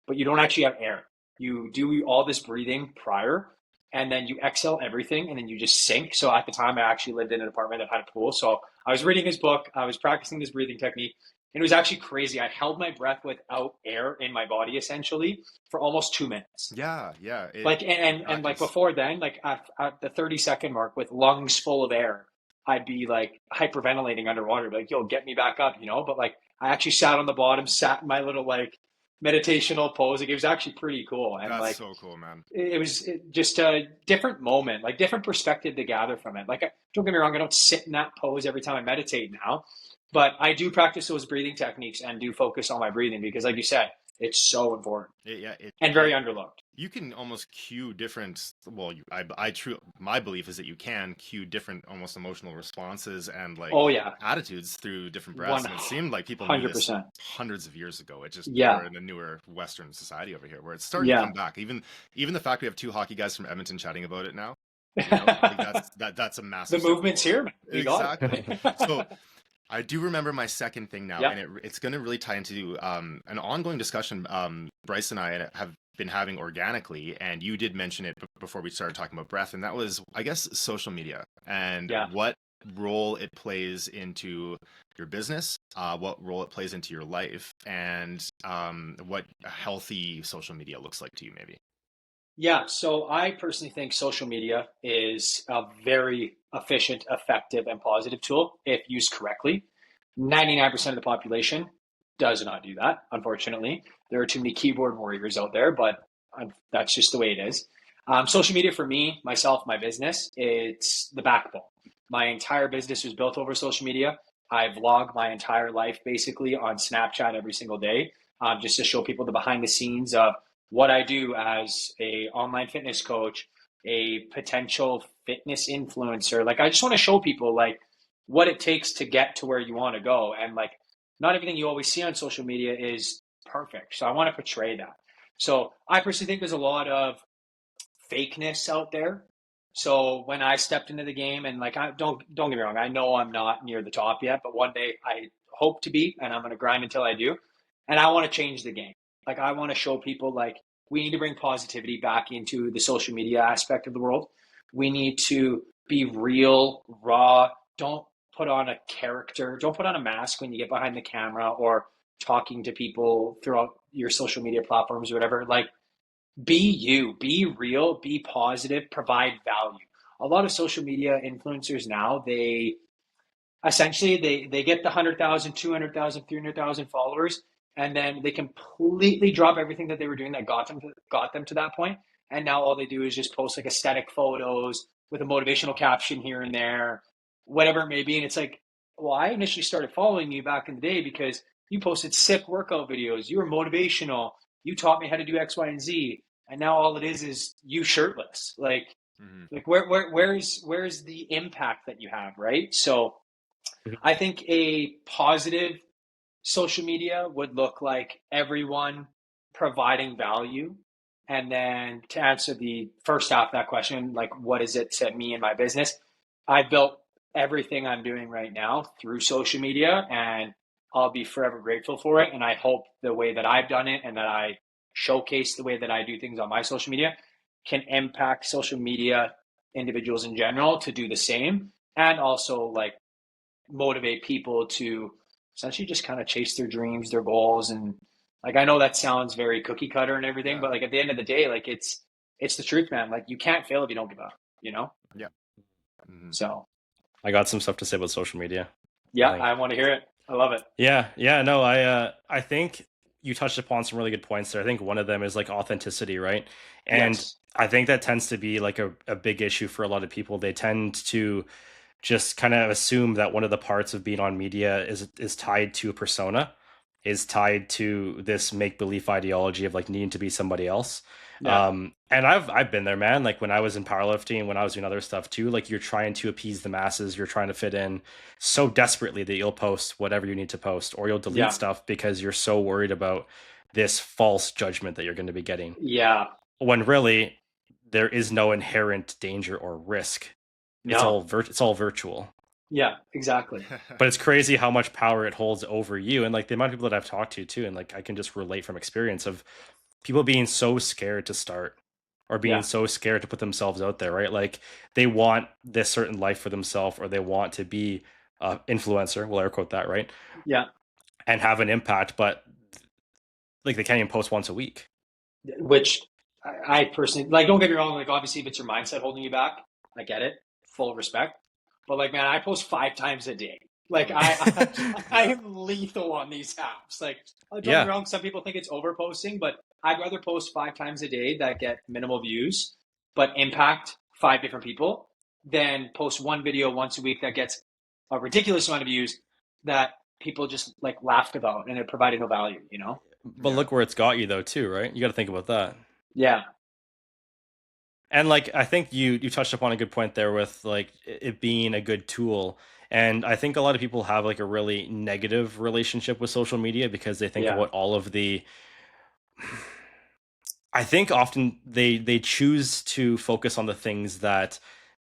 but you don't actually have air. You do all this breathing prior and then you exhale everything and then you just sink. So at the time I actually lived in an apartment that had a pool. So I was reading his book, I was practicing this breathing technique, and it was actually crazy. I held my breath without air in my body essentially for almost 2 minutes. yeah, yeah. Like and like Practice. before then, like at the 30-second mark with lungs full of air, I'd be like hyperventilating underwater, be like, yo, get me back up, But like I actually sat on the bottom, sat in my little like meditational pose. Like it was actually pretty cool. And That's like so cool, man. it was just a different moment, like different perspective to gather from it. Like don't get me wrong, I don't sit in that pose every time I meditate now, but I do practice those breathing techniques and do focus on my breathing because like you said, it's so important Yeah, and very underlooked. you can almost cue different. Well, my belief is that you can cue different, almost emotional responses and like Oh yeah, attitudes through different breaths. And it seemed like people knew this 100%. hundreds of years ago. It just Yeah, we're in a newer Western society over here where it's starting to yeah. come back. Even the fact we have two hockey guys from Edmonton chatting about it now. Like that's a The massive step movement's forward. here, man. We got Exactly. So it. I do remember my second thing now, Yeah. and it's going to really tie into an ongoing discussion Bryce and I have been having organically, and you did mention it before we started talking about breath, and that was, I guess, social media and Yeah. what role it plays into your business, what role it plays into your life, and what healthy social media looks like to you, maybe. Yeah. So I personally think social media is a very efficient, effective, and positive tool if used correctly. 99% of the population does not do that, unfortunately. There are too many keyboard warriors out there, but that's just the way it is. Social media for me, myself, my business, it's the backbone. My entire business was built over social media. I vlog my entire life basically on Snapchat every single day, just to show people the behind the scenes of what I do as a online fitness coach, a potential fitness influencer. Like I just want to show people like what it takes to get to where you want to go. And like not everything you always see on social media is perfect. So I want to portray that. So I personally think there's a lot of fakeness out there. So when I stepped into the game and like I don't get me wrong, I know I'm not near the top yet, but one day I hope to be and I'm gonna grind until I do. And I want to change the game. Like I want to show people like we need to bring positivity back into the social media aspect of the world. We need to be real, raw. Don't put on a character. Don't put on a mask when you get behind the camera or talking to people throughout your social media platforms or whatever. Like be you, be real, be positive, provide value. A lot of social media influencers now, they essentially they get the 100,000, 200,000, 300,000 followers and then they completely drop everything that they were doing that got them to that point, and now all they do is just post like aesthetic photos with a motivational caption here and there, whatever it may be. And it's like, well, I initially started following you back in the day because you posted sick workout videos, you were motivational, you taught me how to do X, Y, and Z, and now all it is you shirtless. Hmm. Like where's the impact that you have, right? So I think a positive social media would look like everyone providing value. And then to answer the first half of that question, like what is it to me and my business? I built everything I'm doing right now through social media and I'll be forever grateful for it. And I hope the way that I've done it and that I showcase the way that I do things on my social media can impact social media individuals in general to do the same and also like motivate people to essentially just kind of chase their dreams, their goals. And like I know that sounds very cookie cutter and everything, Yeah. but like at the end of the day, like it's the truth, man. Like you can't fail if you don't give up, you know? Yeah. Hmm. So I got some stuff to say about social media. yeah, I think. I want to hear it. I love it. Yeah, no, I think you touched upon some really good points there. I think one of them is like authenticity, right? And Yes. I think that tends to be like a big issue for a lot of people. They tend to just kind of assume that one of the parts of being on media is tied to a persona. is tied to this make believe ideology of like needing to be somebody else. Yeah. And I've been there, man. Like when I was in powerlifting, when I was doing other stuff too, like you're trying to appease the masses, you're trying to fit in so desperately that you'll post whatever you need to post, or you'll delete Yeah. stuff because you're so worried about this false judgment that you're going to be getting. Yeah. When really there is no inherent danger or risk. It's No. all virtual. Yeah, exactly. But it's crazy how much power it holds over you, and like the amount of people that I've talked to too, and like I can just relate from experience of people being so scared to start or being Yeah. so scared to put themselves out there, right? Like they want this certain life for themselves, or they want to be an influencer, we'll air quote that, right? Yeah. And have an impact, but like they can't even post once a week. Which I personally like. Don't get me wrong. Like obviously, if it's your mindset holding you back, I get it. Full respect. But like, man, I post 5 times a day. Like I am lethal on these apps. Like, don't get me wrong. Some people think it's overposting, but I'd rather post 5 times a day that get minimal views, but impact 5 different people than post one video once a week that gets a ridiculous amount of views that people just like laughed about and it provided no value, you know? But look where it's got you though too, right? You got to think about that. Yeah. And like I think you touched upon a good point there with like it being a good tool. And I think a lot of people have like a really negative relationship with social media because they think about all of the I think often they choose to focus on the things that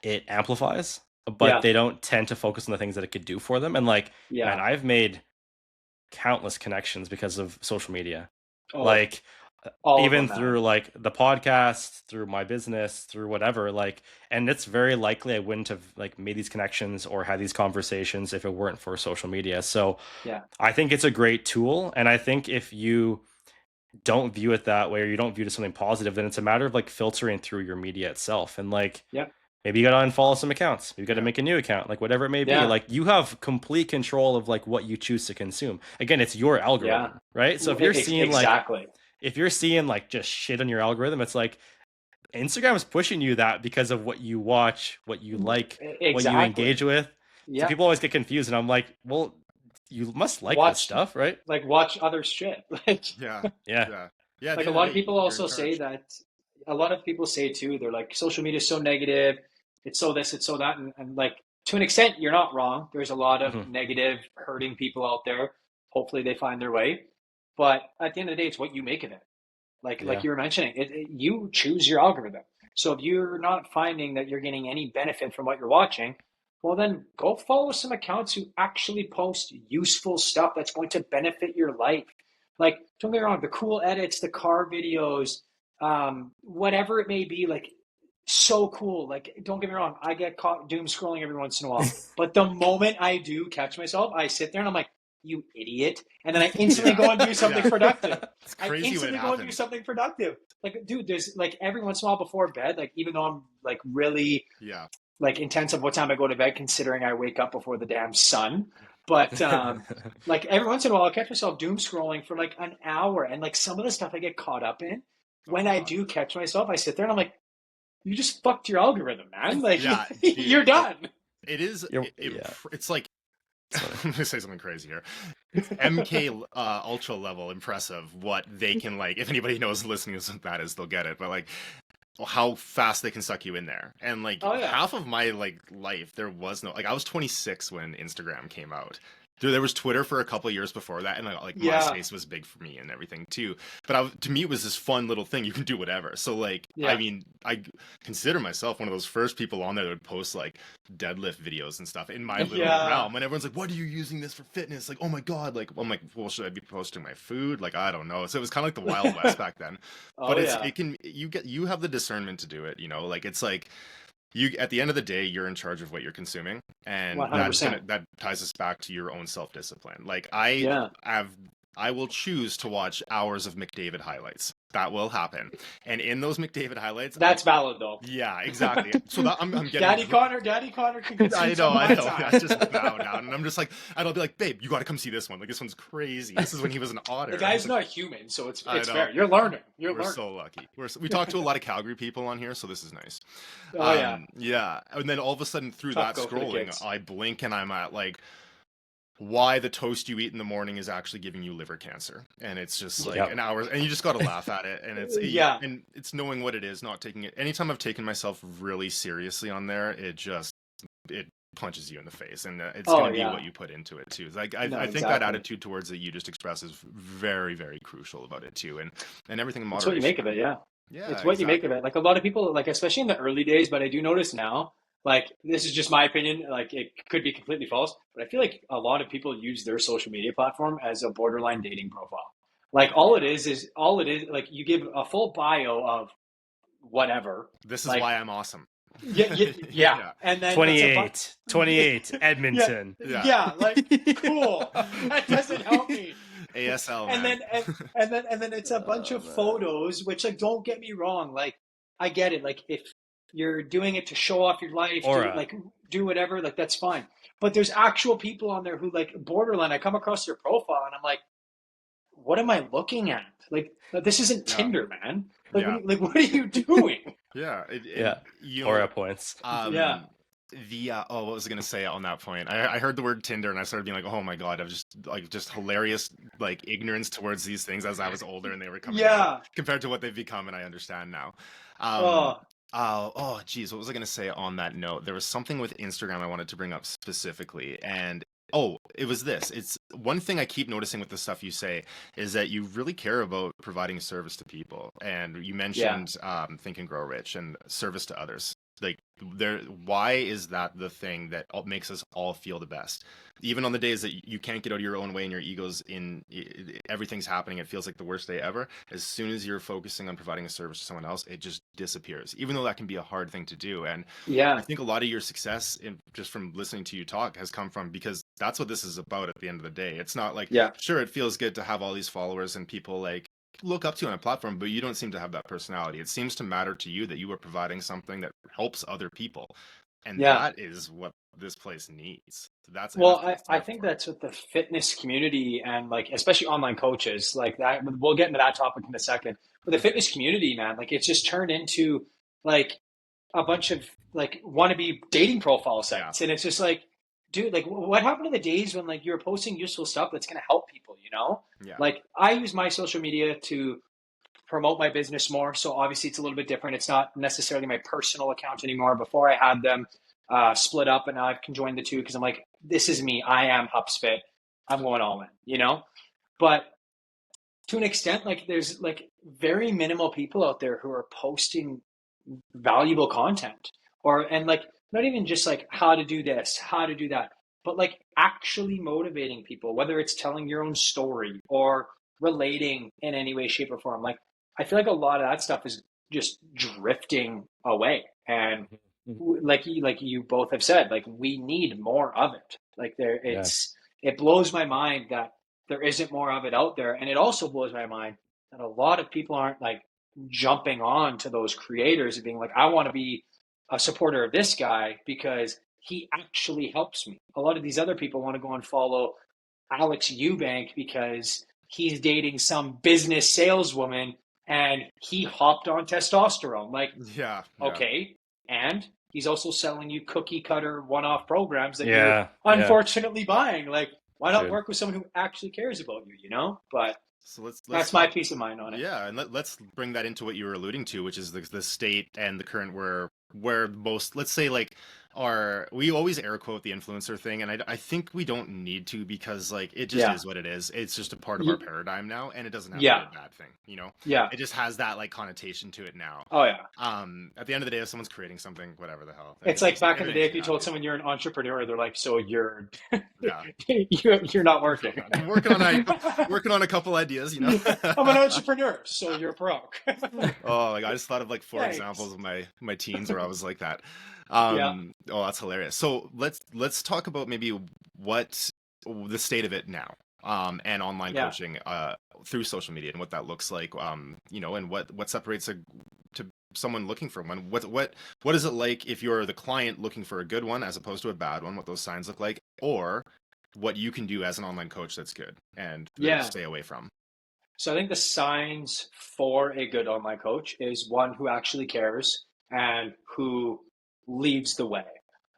it amplifies, but they don't tend to focus on the things that it could do for them. And like, man, I've made countless connections because of social media. Like even through like the podcast, through my business, through whatever, like, and it's very likely I wouldn't have like made these connections or had these conversations if it weren't for social media. So I think it's a great tool. And I think if you don't view it that way, or you don't view it as something positive, then it's a matter of like filtering through your media itself. And like, maybe you got to unfollow some accounts. You got to make a new account, like whatever it may be. Like you have complete control of like what you choose to consume. Again, it's your algorithm, right? So if you're seeing if you're seeing like just shit on your algorithm, it's like Instagram is pushing you that because of what you watch, what you like, what you engage with. So people always get confused, and I'm like, well, you must like this stuff, right? Like watch other shit. Like yeah. Like a lot of people also say that. A lot of people say too. They're like, social media is so negative. It's so this. It's so that. And like to an extent, you're not wrong. There's a lot of negative, hurting people out there. Hopefully, they find their way. But at the end of the day, it's what you make of it. Like you were mentioning, you choose your algorithm. So if you're not finding that you're getting any benefit from what you're watching, well, then go follow some accounts who actually post useful stuff that's going to benefit your life. Like, don't get me wrong, the cool edits, the car videos, whatever it may be, like, so cool. Like, don't get me wrong, I get caught doom scrolling every once in a while. But the moment I do catch myself, I sit there and I'm like, you idiot. And then I instantly go and do something productive. It's crazy. I instantly go and do something productive. Like, dude, there's like every once in a while before bed, like even though I'm like really like intense of what time I go to bed, considering I wake up before the damn sun. But like every once in a while, I'll catch myself doom scrolling for like an hour. And like some of the stuff I get caught up in, when I do catch myself, I sit there and I'm like, you just fucked your algorithm, man. Like you're done. It is. It's like, I'm gonna say something crazy here. It's MK ultra level impressive what they can, like, if anybody knows listening to that is, they'll get it. But like how fast they can suck you in there. And like half of my like life, there was no, like, I was 26 when Instagram came out. There was Twitter for a couple of years before that, and like MySpace was big for me and everything too. But to me, it was this fun little thing. You can do whatever. So like, I mean, I consider myself one of those first people on there that would post like deadlift videos and stuff in my little realm. And everyone's like, "What are you using this for fitness?" Like, oh my god! Like, I'm like, well, should I be posting my food? Like, I don't know. So it was kind of like the Wild West back then. But you have the discernment to do it. You know, like it's like. You, at the end of the day, you're in charge of what you're consuming, and that ties us back to your own self-discipline. Like I will choose to watch hours of McDavid highlights. That will happen, and in those McDavid highlights, that's valid though. Yeah, exactly. So that I'm getting Daddy Connor can I know. I just bow down, and I'm just like, and I'll be like, babe, you got to come see this one. Like, this one's crazy. This is when he was an otter. The guy's not human, so it's fair. You're learning. We're so lucky. We talk to a lot of Calgary people on here, so this is nice. Oh yeah. And then all of a sudden, through that scrolling, I blink and I'm at like why the toast you eat in the morning is actually giving you liver cancer, and it's just like Yep. an hour, and you just got to laugh at it, and Yeah. it's knowing what it is, not taking it. Anytime I've taken myself really seriously on there, it punches you in the face, and it's Oh going to be yeah. what you put into it too. Like No, I think that exactly. attitude towards that you just expressed is very, very crucial about it too, and everything in It's what you make moderation. of it, yeah. Yeah, It's what you make of exactly. it. Like a lot of people, like especially in the early days, but I do notice now, like this is just my opinion, like it could be completely false, but I feel like a lot of people use their social media platform as a borderline dating profile. Like Yeah. all it is like you give a full bio of whatever, This is like why I'm awesome. yeah, yeah, yeah. Yeah. And then it's a bunch. 28, 28, Yeah, Edmonton. Yeah. yeah. Like cool. That doesn't help me. ASL, And man. then and then it's a bunch Oh of man. photos, which like don't get me wrong. Like I get it. Like if you're doing it to show off your life, to Aura. like do whatever, like that's fine. But there's actual people on there who like borderline. I come across your profile and I'm like, what am I looking at? Like this isn't Yeah. Tinder, man. Yeah. Like what are you doing? Yeah. And Yeah. Aura points. Yeah. what was I gonna say on that point? I heard the word Tinder and I started being like, oh my God, I was just hilarious like ignorance towards these things as I was older and they were coming out Yeah. compared to what they've become, and I understand now. Um Oh, oh geez, what was I gonna say on that note? There was something with Instagram I wanted to bring up specifically, and oh, it was this. It's one thing I keep noticing with the stuff you say is that you really care about providing service to people. And you yeah. mentioned Think and Grow Rich and service to others. Like there, why is that the thing that makes us all feel the best? Even on the days that you can't get out of your own way and your ego's everything's happening, it feels like the worst day ever. As soon as you're focusing on providing a service to someone else, it just disappears. Even though that can be a hard thing to do, and I Yeah. think a lot of your success just from listening to you talk has come from, because that's what this is about at the end of the day. It's not like, Yeah. sure, it feels good to have all these followers and people like look up to you on a platform, but you don't seem to have that personality. It seems to matter to you that you are providing something that helps other people. And Yeah. that is what this place needs. That's Well, what it's I there think for. that's what the fitness community and like especially online coaches like that. We'll get into that topic in a second. But the fitness community, man, like it's just turned into like a bunch of like wannabe dating profile Yeah. sites, and it's just like, dude, like what happened to the days when like you're posting useful stuff that's gonna help people? You know, Yeah. like I use my social media to promote my business more. So obviously it's a little bit different. It's not necessarily my personal account anymore. Before I had them split up, and now I can join the two because I'm like, this is me. I am HupsFit. I'm going all in, you know? But to an extent, like there's like very minimal people out there who are posting valuable content and like not even just like how to do this, how to do that, but like actually motivating people, whether it's telling your own story or relating in any way, shape, or form. Like I feel like a lot of that stuff is just drifting away. And Mhm. like you both have said, like we need more of it. Like Yeah. it blows my mind that there isn't more of it out there. And it also blows my mind that a lot of people aren't like jumping on to those creators and being like, I want to be a supporter of this guy because he actually helps me. A lot of these other people want to go and follow Alex Eubank because he's dating some business saleswoman and he hopped on testosterone. Like, Yeah. Yeah. okay, and he's also selling you cookie cutter one-off programs that you're Yeah. Yeah. unfortunately buying. Like, why not Dude. work with someone who actually cares about you, you know? But So let's that's my talk. peace of mind on it. Yeah, and let's bring that into what you were alluding to, which is the state and the current where most, let's say, like, are we always air quote the influencer thing, and I think we don't need to, because like it just Yeah. is what it is. It's just a part of our paradigm now, and it doesn't have to be Yeah. a bad thing, you know. Yeah. It just has that like connotation to it now. Oh yeah. At the end of the day, if someone's creating something, whatever the hell, It's like back in the everything day, makes if me you told happy. someone you're an entrepreneur, they're like, "So you're Yeah, you're not working." I'm working on a couple ideas, you know. I'm an entrepreneur, so you're broke. Oh, like I just thought of like four Thanks. examples of my teens where I was like that. Yeah. Oh, that's hilarious. So let's talk about maybe what the state of it now. And online Yeah. coaching through social media and what that looks like. And what separates to someone looking for one. What is it like if you're the client looking for a good one as opposed to a bad one? What those signs look like, or what you can do as an online coach that's good and Yeah. stay away from. So I think the signs for a good online coach is one who actually cares and who leads the way.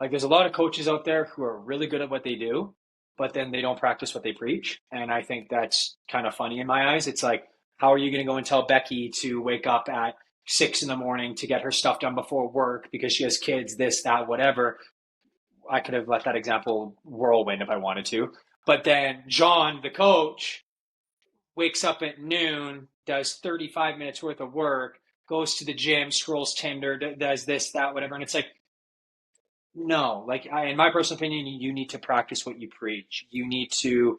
Like there's a lot of coaches out there who are really good at what they do, but then they don't practice what they preach. And I think that's kind of funny in my eyes. It's like, how are you going to go and tell Becky to wake up at 6 in the morning to get her stuff done before work because she has kids, this, that, whatever. I could have let that example whirlwind if I wanted to. But then John, the coach, wakes up at noon, does 35 minutes worth of work, goes to the gym, scrolls Tinder, does this, that, whatever. And it's like, no, like in my personal opinion, you need to practice what you preach. You need to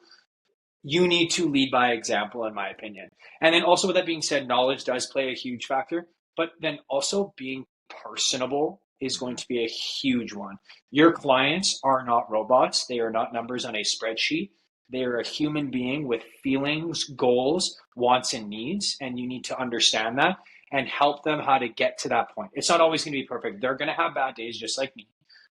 lead by example, in my opinion. And then also with that being said, knowledge does play a huge factor, but then also being personable is going to be a huge one. Your clients are not robots. They are not numbers on a spreadsheet. They are a human being with feelings, goals, wants, and needs. And you need to understand that and help them how to get to that point. It's not always going to be perfect. They're going to have bad days just like me.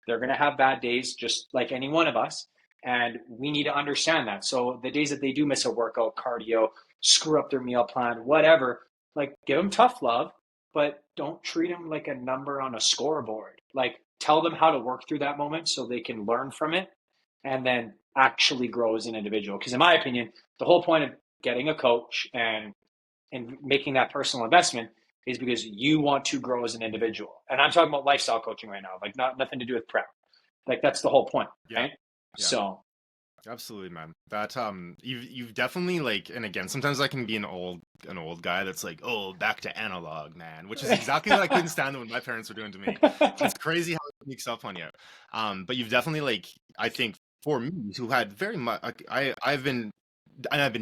They're going to have bad days just like any one of us. And we need to understand that. So the days that they do miss a workout, cardio, screw up their meal plan, whatever, like give them tough love, but don't treat them like a number on a scoreboard. Like tell them how to work through that moment so they can learn from it and then actually grow as an individual. Because in my opinion, the whole point of getting a coach and making that personal investment is because you want to grow as an individual. And I'm talking about lifestyle coaching right now, like nothing to do with prep. Like that's the whole point, right? Yeah. So absolutely, man. That you've definitely like, and again, sometimes I can be an old guy that's like, oh, back to analog, man, which is exactly what I couldn't stand when my parents were doing to me. It's crazy how it sneaks up on you. But you've definitely like, I think for me, who had very much, I've been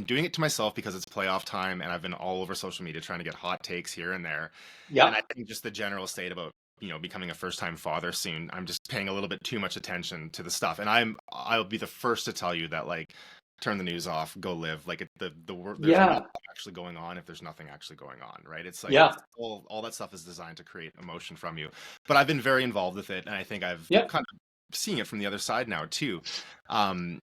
doing it to myself because it's playoff time, and I've been all over social media trying to get hot takes here and there. Yeah. And I think just the general state about becoming a first-time father soon, I'm just paying a little bit too much attention to the stuff. And I'll be the first to tell you that, like, turn the news off, go live. Like the world, there's nothing actually going on if there's nothing actually going on, right? It's like it's all that stuff is designed to create emotion from you. But I've been very involved with it, and I think I've kind of seeing it from the other side now too. And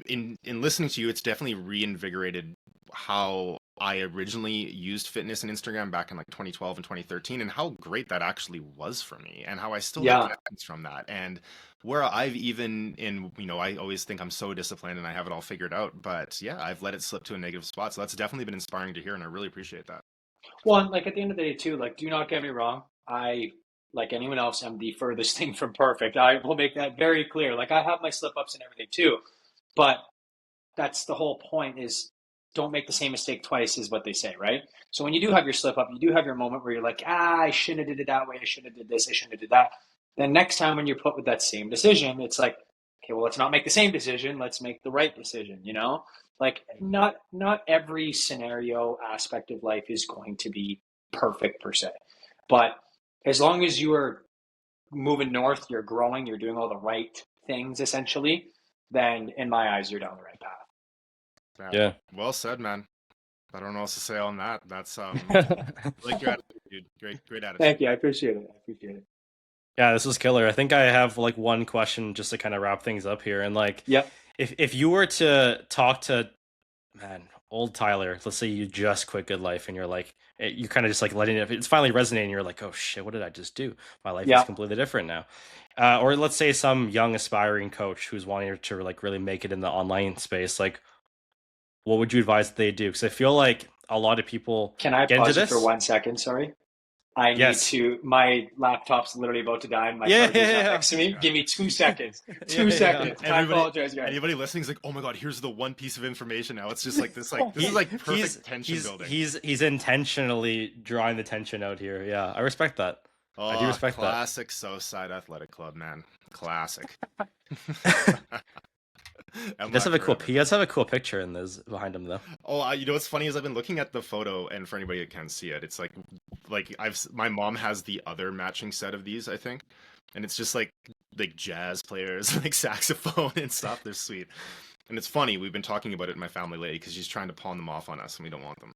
in listening to you, it's definitely reinvigorated how I originally used fitness and Instagram back in like 2012 and 2013, and how great that actually was for me, and how I still get benefits from that. And where I've even I always think I'm so disciplined and I have it all figured out, but yeah, I've let it slip to a negative spot. So that's definitely been inspiring to hear, and I really appreciate that. Well, like at the end of the day too, like do not get me wrong. I, like anyone else, am the furthest thing from perfect. I will make that very clear. Like I have my slip ups and everything too, but that's the whole point is don't make the same mistake twice is what they say, right? So when you do have your slip up, you do have your moment where you're like, I shouldn't have did it that way. I shouldn't have did this. I shouldn't have did that. Then next time when you're put with that same decision, it's like, okay, well, let's not make the same decision. Let's make the right decision, Like not every scenario aspect of life is going to be perfect per se. But as long as you are moving north, you're growing, you're doing all the right things essentially, then in my eyes, you're down the right path. Yeah. Well said, man. I don't know what else to say on that. That's like your attitude, dude. Great attitude. Thank you. I appreciate it. Yeah, this is killer. I think I have like one question just to kind of wrap things up here. And like, if you were to talk to, old Tyler, let's say you just quit Good Life and you're like, you kind of just like letting it, it's finally resonating. You're like, oh shit, what did I just do? My life is completely different now. Or let's say some young aspiring coach who's wanting to like really make it in the online space. Like, what would you advise that they do? Because I feel like a lot of people Can I get pause into you this. for 1 second? Sorry. I need to, my laptop's literally about to die and my charger's not next to me. Give me 2 seconds. 2 seconds. I apologize, guys. Anybody listening is like, oh my God, here's the one piece of information now. It's just like this, like, this is like perfect tension building. He's intentionally drawing the tension out here. Yeah, I respect that. I do respect classic Southside Athletic Club, man. Classic. He does have a cool picture in this behind him though. Oh, what's funny is I've been looking at the photo, and for anybody that can't see it, it's like my mom has the other matching set of these, I think, and it's just like jazz players, like saxophone and stuff. They're sweet, and it's funny. We've been talking about it in my family lately because she's trying to pawn them off on us, and we don't want them.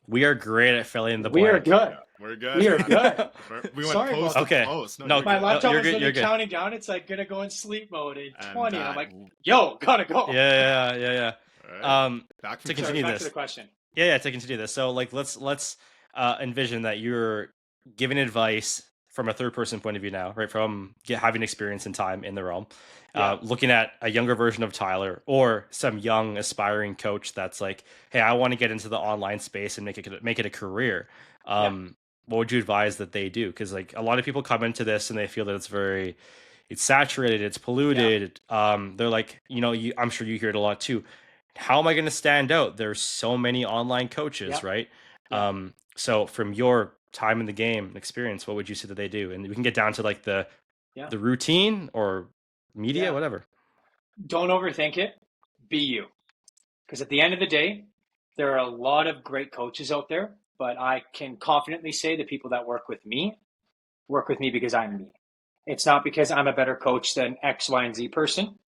We are great at filling the blank. We are good. Yeah, we're good. We are good. We went Sorry post to post. No, my laptop was literally counting down. It's like gonna go in sleep mode in 20. And I'm like, yo, gotta go. Yeah. Right. Back to continue this. Back to the question. Yeah, to continue this. So like let's envision that you're giving advice from a third person point of view now, right? From having experience and time in the realm, Yeah. looking at a younger version of Tyler or some young aspiring coach that's like, hey, I want to get into the online space and make it a career. Yeah. What would you advise that they do? Because like a lot of people come into this and they feel that it's saturated, it's Yeah. polluted. They're like, I'm sure you hear it a lot too. How am I going to stand out? There's so many online coaches, Yeah. right? Yeah. So from your time in the game and experience, what would you say that they do? And we can get down to like the Yeah. routine or media, Yeah. whatever. Don't overthink it. Be you. Because at the end of the day, there are a lot of great coaches out there, but I can confidently say the people that work with me because I'm me. It's not because I'm a better coach than X, Y, and Z person.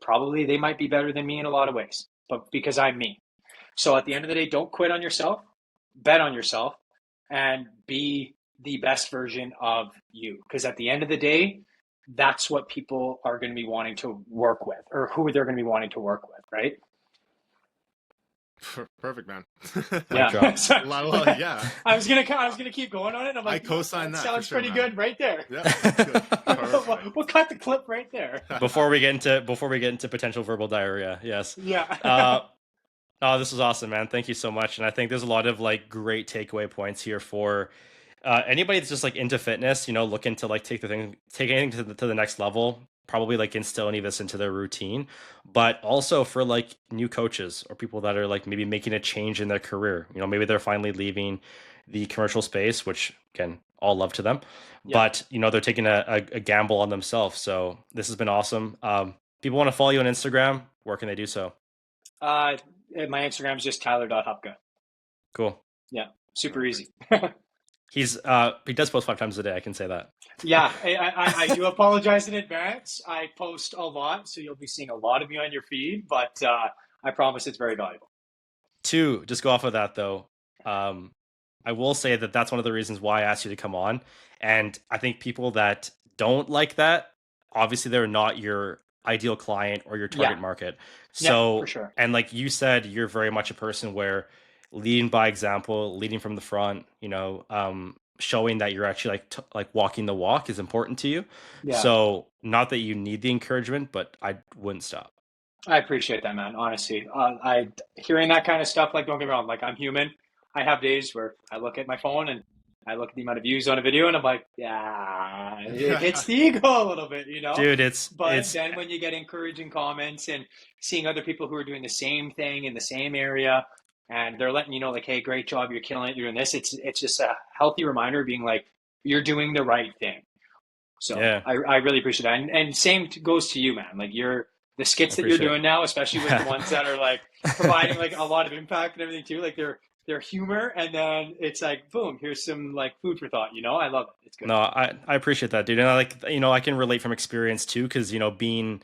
Probably they might be better than me in a lot of ways, but because I'm me. So at the end of the day, don't quit on yourself, bet on yourself, and be the best version of you. Because at the end of the day, that's what people are going to be wanting to work with, or who they're going to be wanting to work with, right? Perfect, man. Mic Yeah. drop. Well, yeah. I was gonna keep going on it. I'm like, I co-sign that for sounds sure, pretty man. good right there. Yeah, that's good. We'll cut the clip right there. Before we get into potential verbal diarrhea, yes. Yeah. Oh, this was awesome, man. Thank you so much. And I think there's a lot of like great takeaway points here for anybody that's just like into fitness, looking to like take anything to the next level, probably like instill any of this into their routine, but also for like new coaches or people that are like maybe making a change in their career. Maybe they're finally leaving the commercial space, which again, all love to them, Yeah. but they're taking a gamble on themselves. So this has been awesome. People want to follow you on Instagram. Where can they do so? My Instagram is just Tyler.Hupka. Cool. Yeah. Super easy. He does post 5 times a day. I can say that. Yeah, I do apologize in advance. I post a lot, so you'll be seeing a lot of me on your feed, but I promise it's very valuable. Just go off of that though. I will say that that's one of the reasons why I asked you to come on. And I think people that don't like that, obviously they're not your ideal client or your target market. So, yeah, for sure. And like you said, you're very much a person where leading by example, leading from the front, showing that you're actually like walking the walk is important to you. Yeah. So not that you need the encouragement, but I wouldn't stop. I appreciate that, man. Honestly, I hearing that kind of stuff. Like, don't get me wrong. Like, I'm human. I have days where I look at my phone and I look at the amount of views on a video, and I'm like, yeah, it hits the ego a little bit, Dude, But then when you get encouraging comments and seeing other people who are doing the same thing in the same area, and they're letting you know, like, hey, great job, you're killing it, you're doing this. It's just a healthy reminder, being like, you're doing the right thing. So yeah. I really appreciate that, and same goes to you, man. Like the skits that you're doing now, especially with the ones that are like providing like a lot of impact and everything too. Like they're humor, and then it's like, boom, here's some like food for thought. I love it. It's good. No, I appreciate that, dude. And I can relate from experience too, because being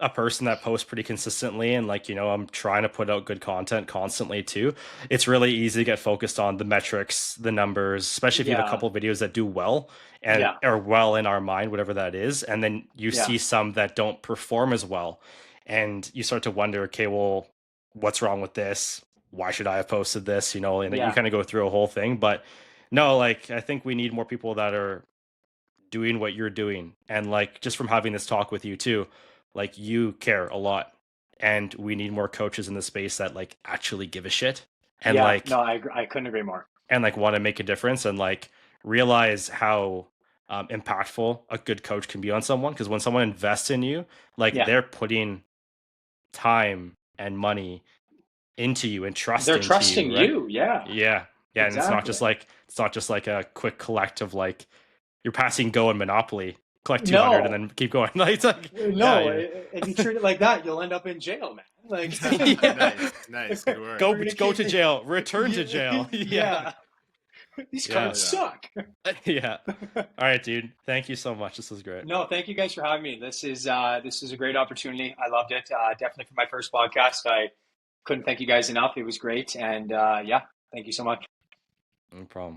a person that posts pretty consistently and like I'm trying to put out good content constantly too. It's really easy to get focused on the metrics, the numbers, especially if you have a couple of videos that do well and are well in our mind, whatever that is, and then you see some that don't perform as well, and you start to wonder, okay, well, what's wrong with this? Why should I have posted this? And then you kind of go through a whole thing. But no, like I think we need more people that are doing what you're doing, and like just from having this talk with you too, like you care a lot, and we need more coaches in the space that like actually give a shit and I couldn't agree more, and like want to make a difference and like realize how impactful a good coach can be on someone, because when someone invests in you, like they're putting time and money into you and they're trusting you, right? you. Yeah exactly. And it's not just like a quick collect of like you're passing Go and Monopoly, collect 200 and then keep going. Like, it's like, if you treat it like that, you'll end up in jail, man. Like, nice, good work. Go to jail, return to jail. These cards suck. Yeah. All right, dude. Thank you so much. This was great. No, thank you guys for having me. This is a great opportunity. I loved it. Definitely for my first podcast. I couldn't thank you guys enough. It was great. And thank you so much. No problem.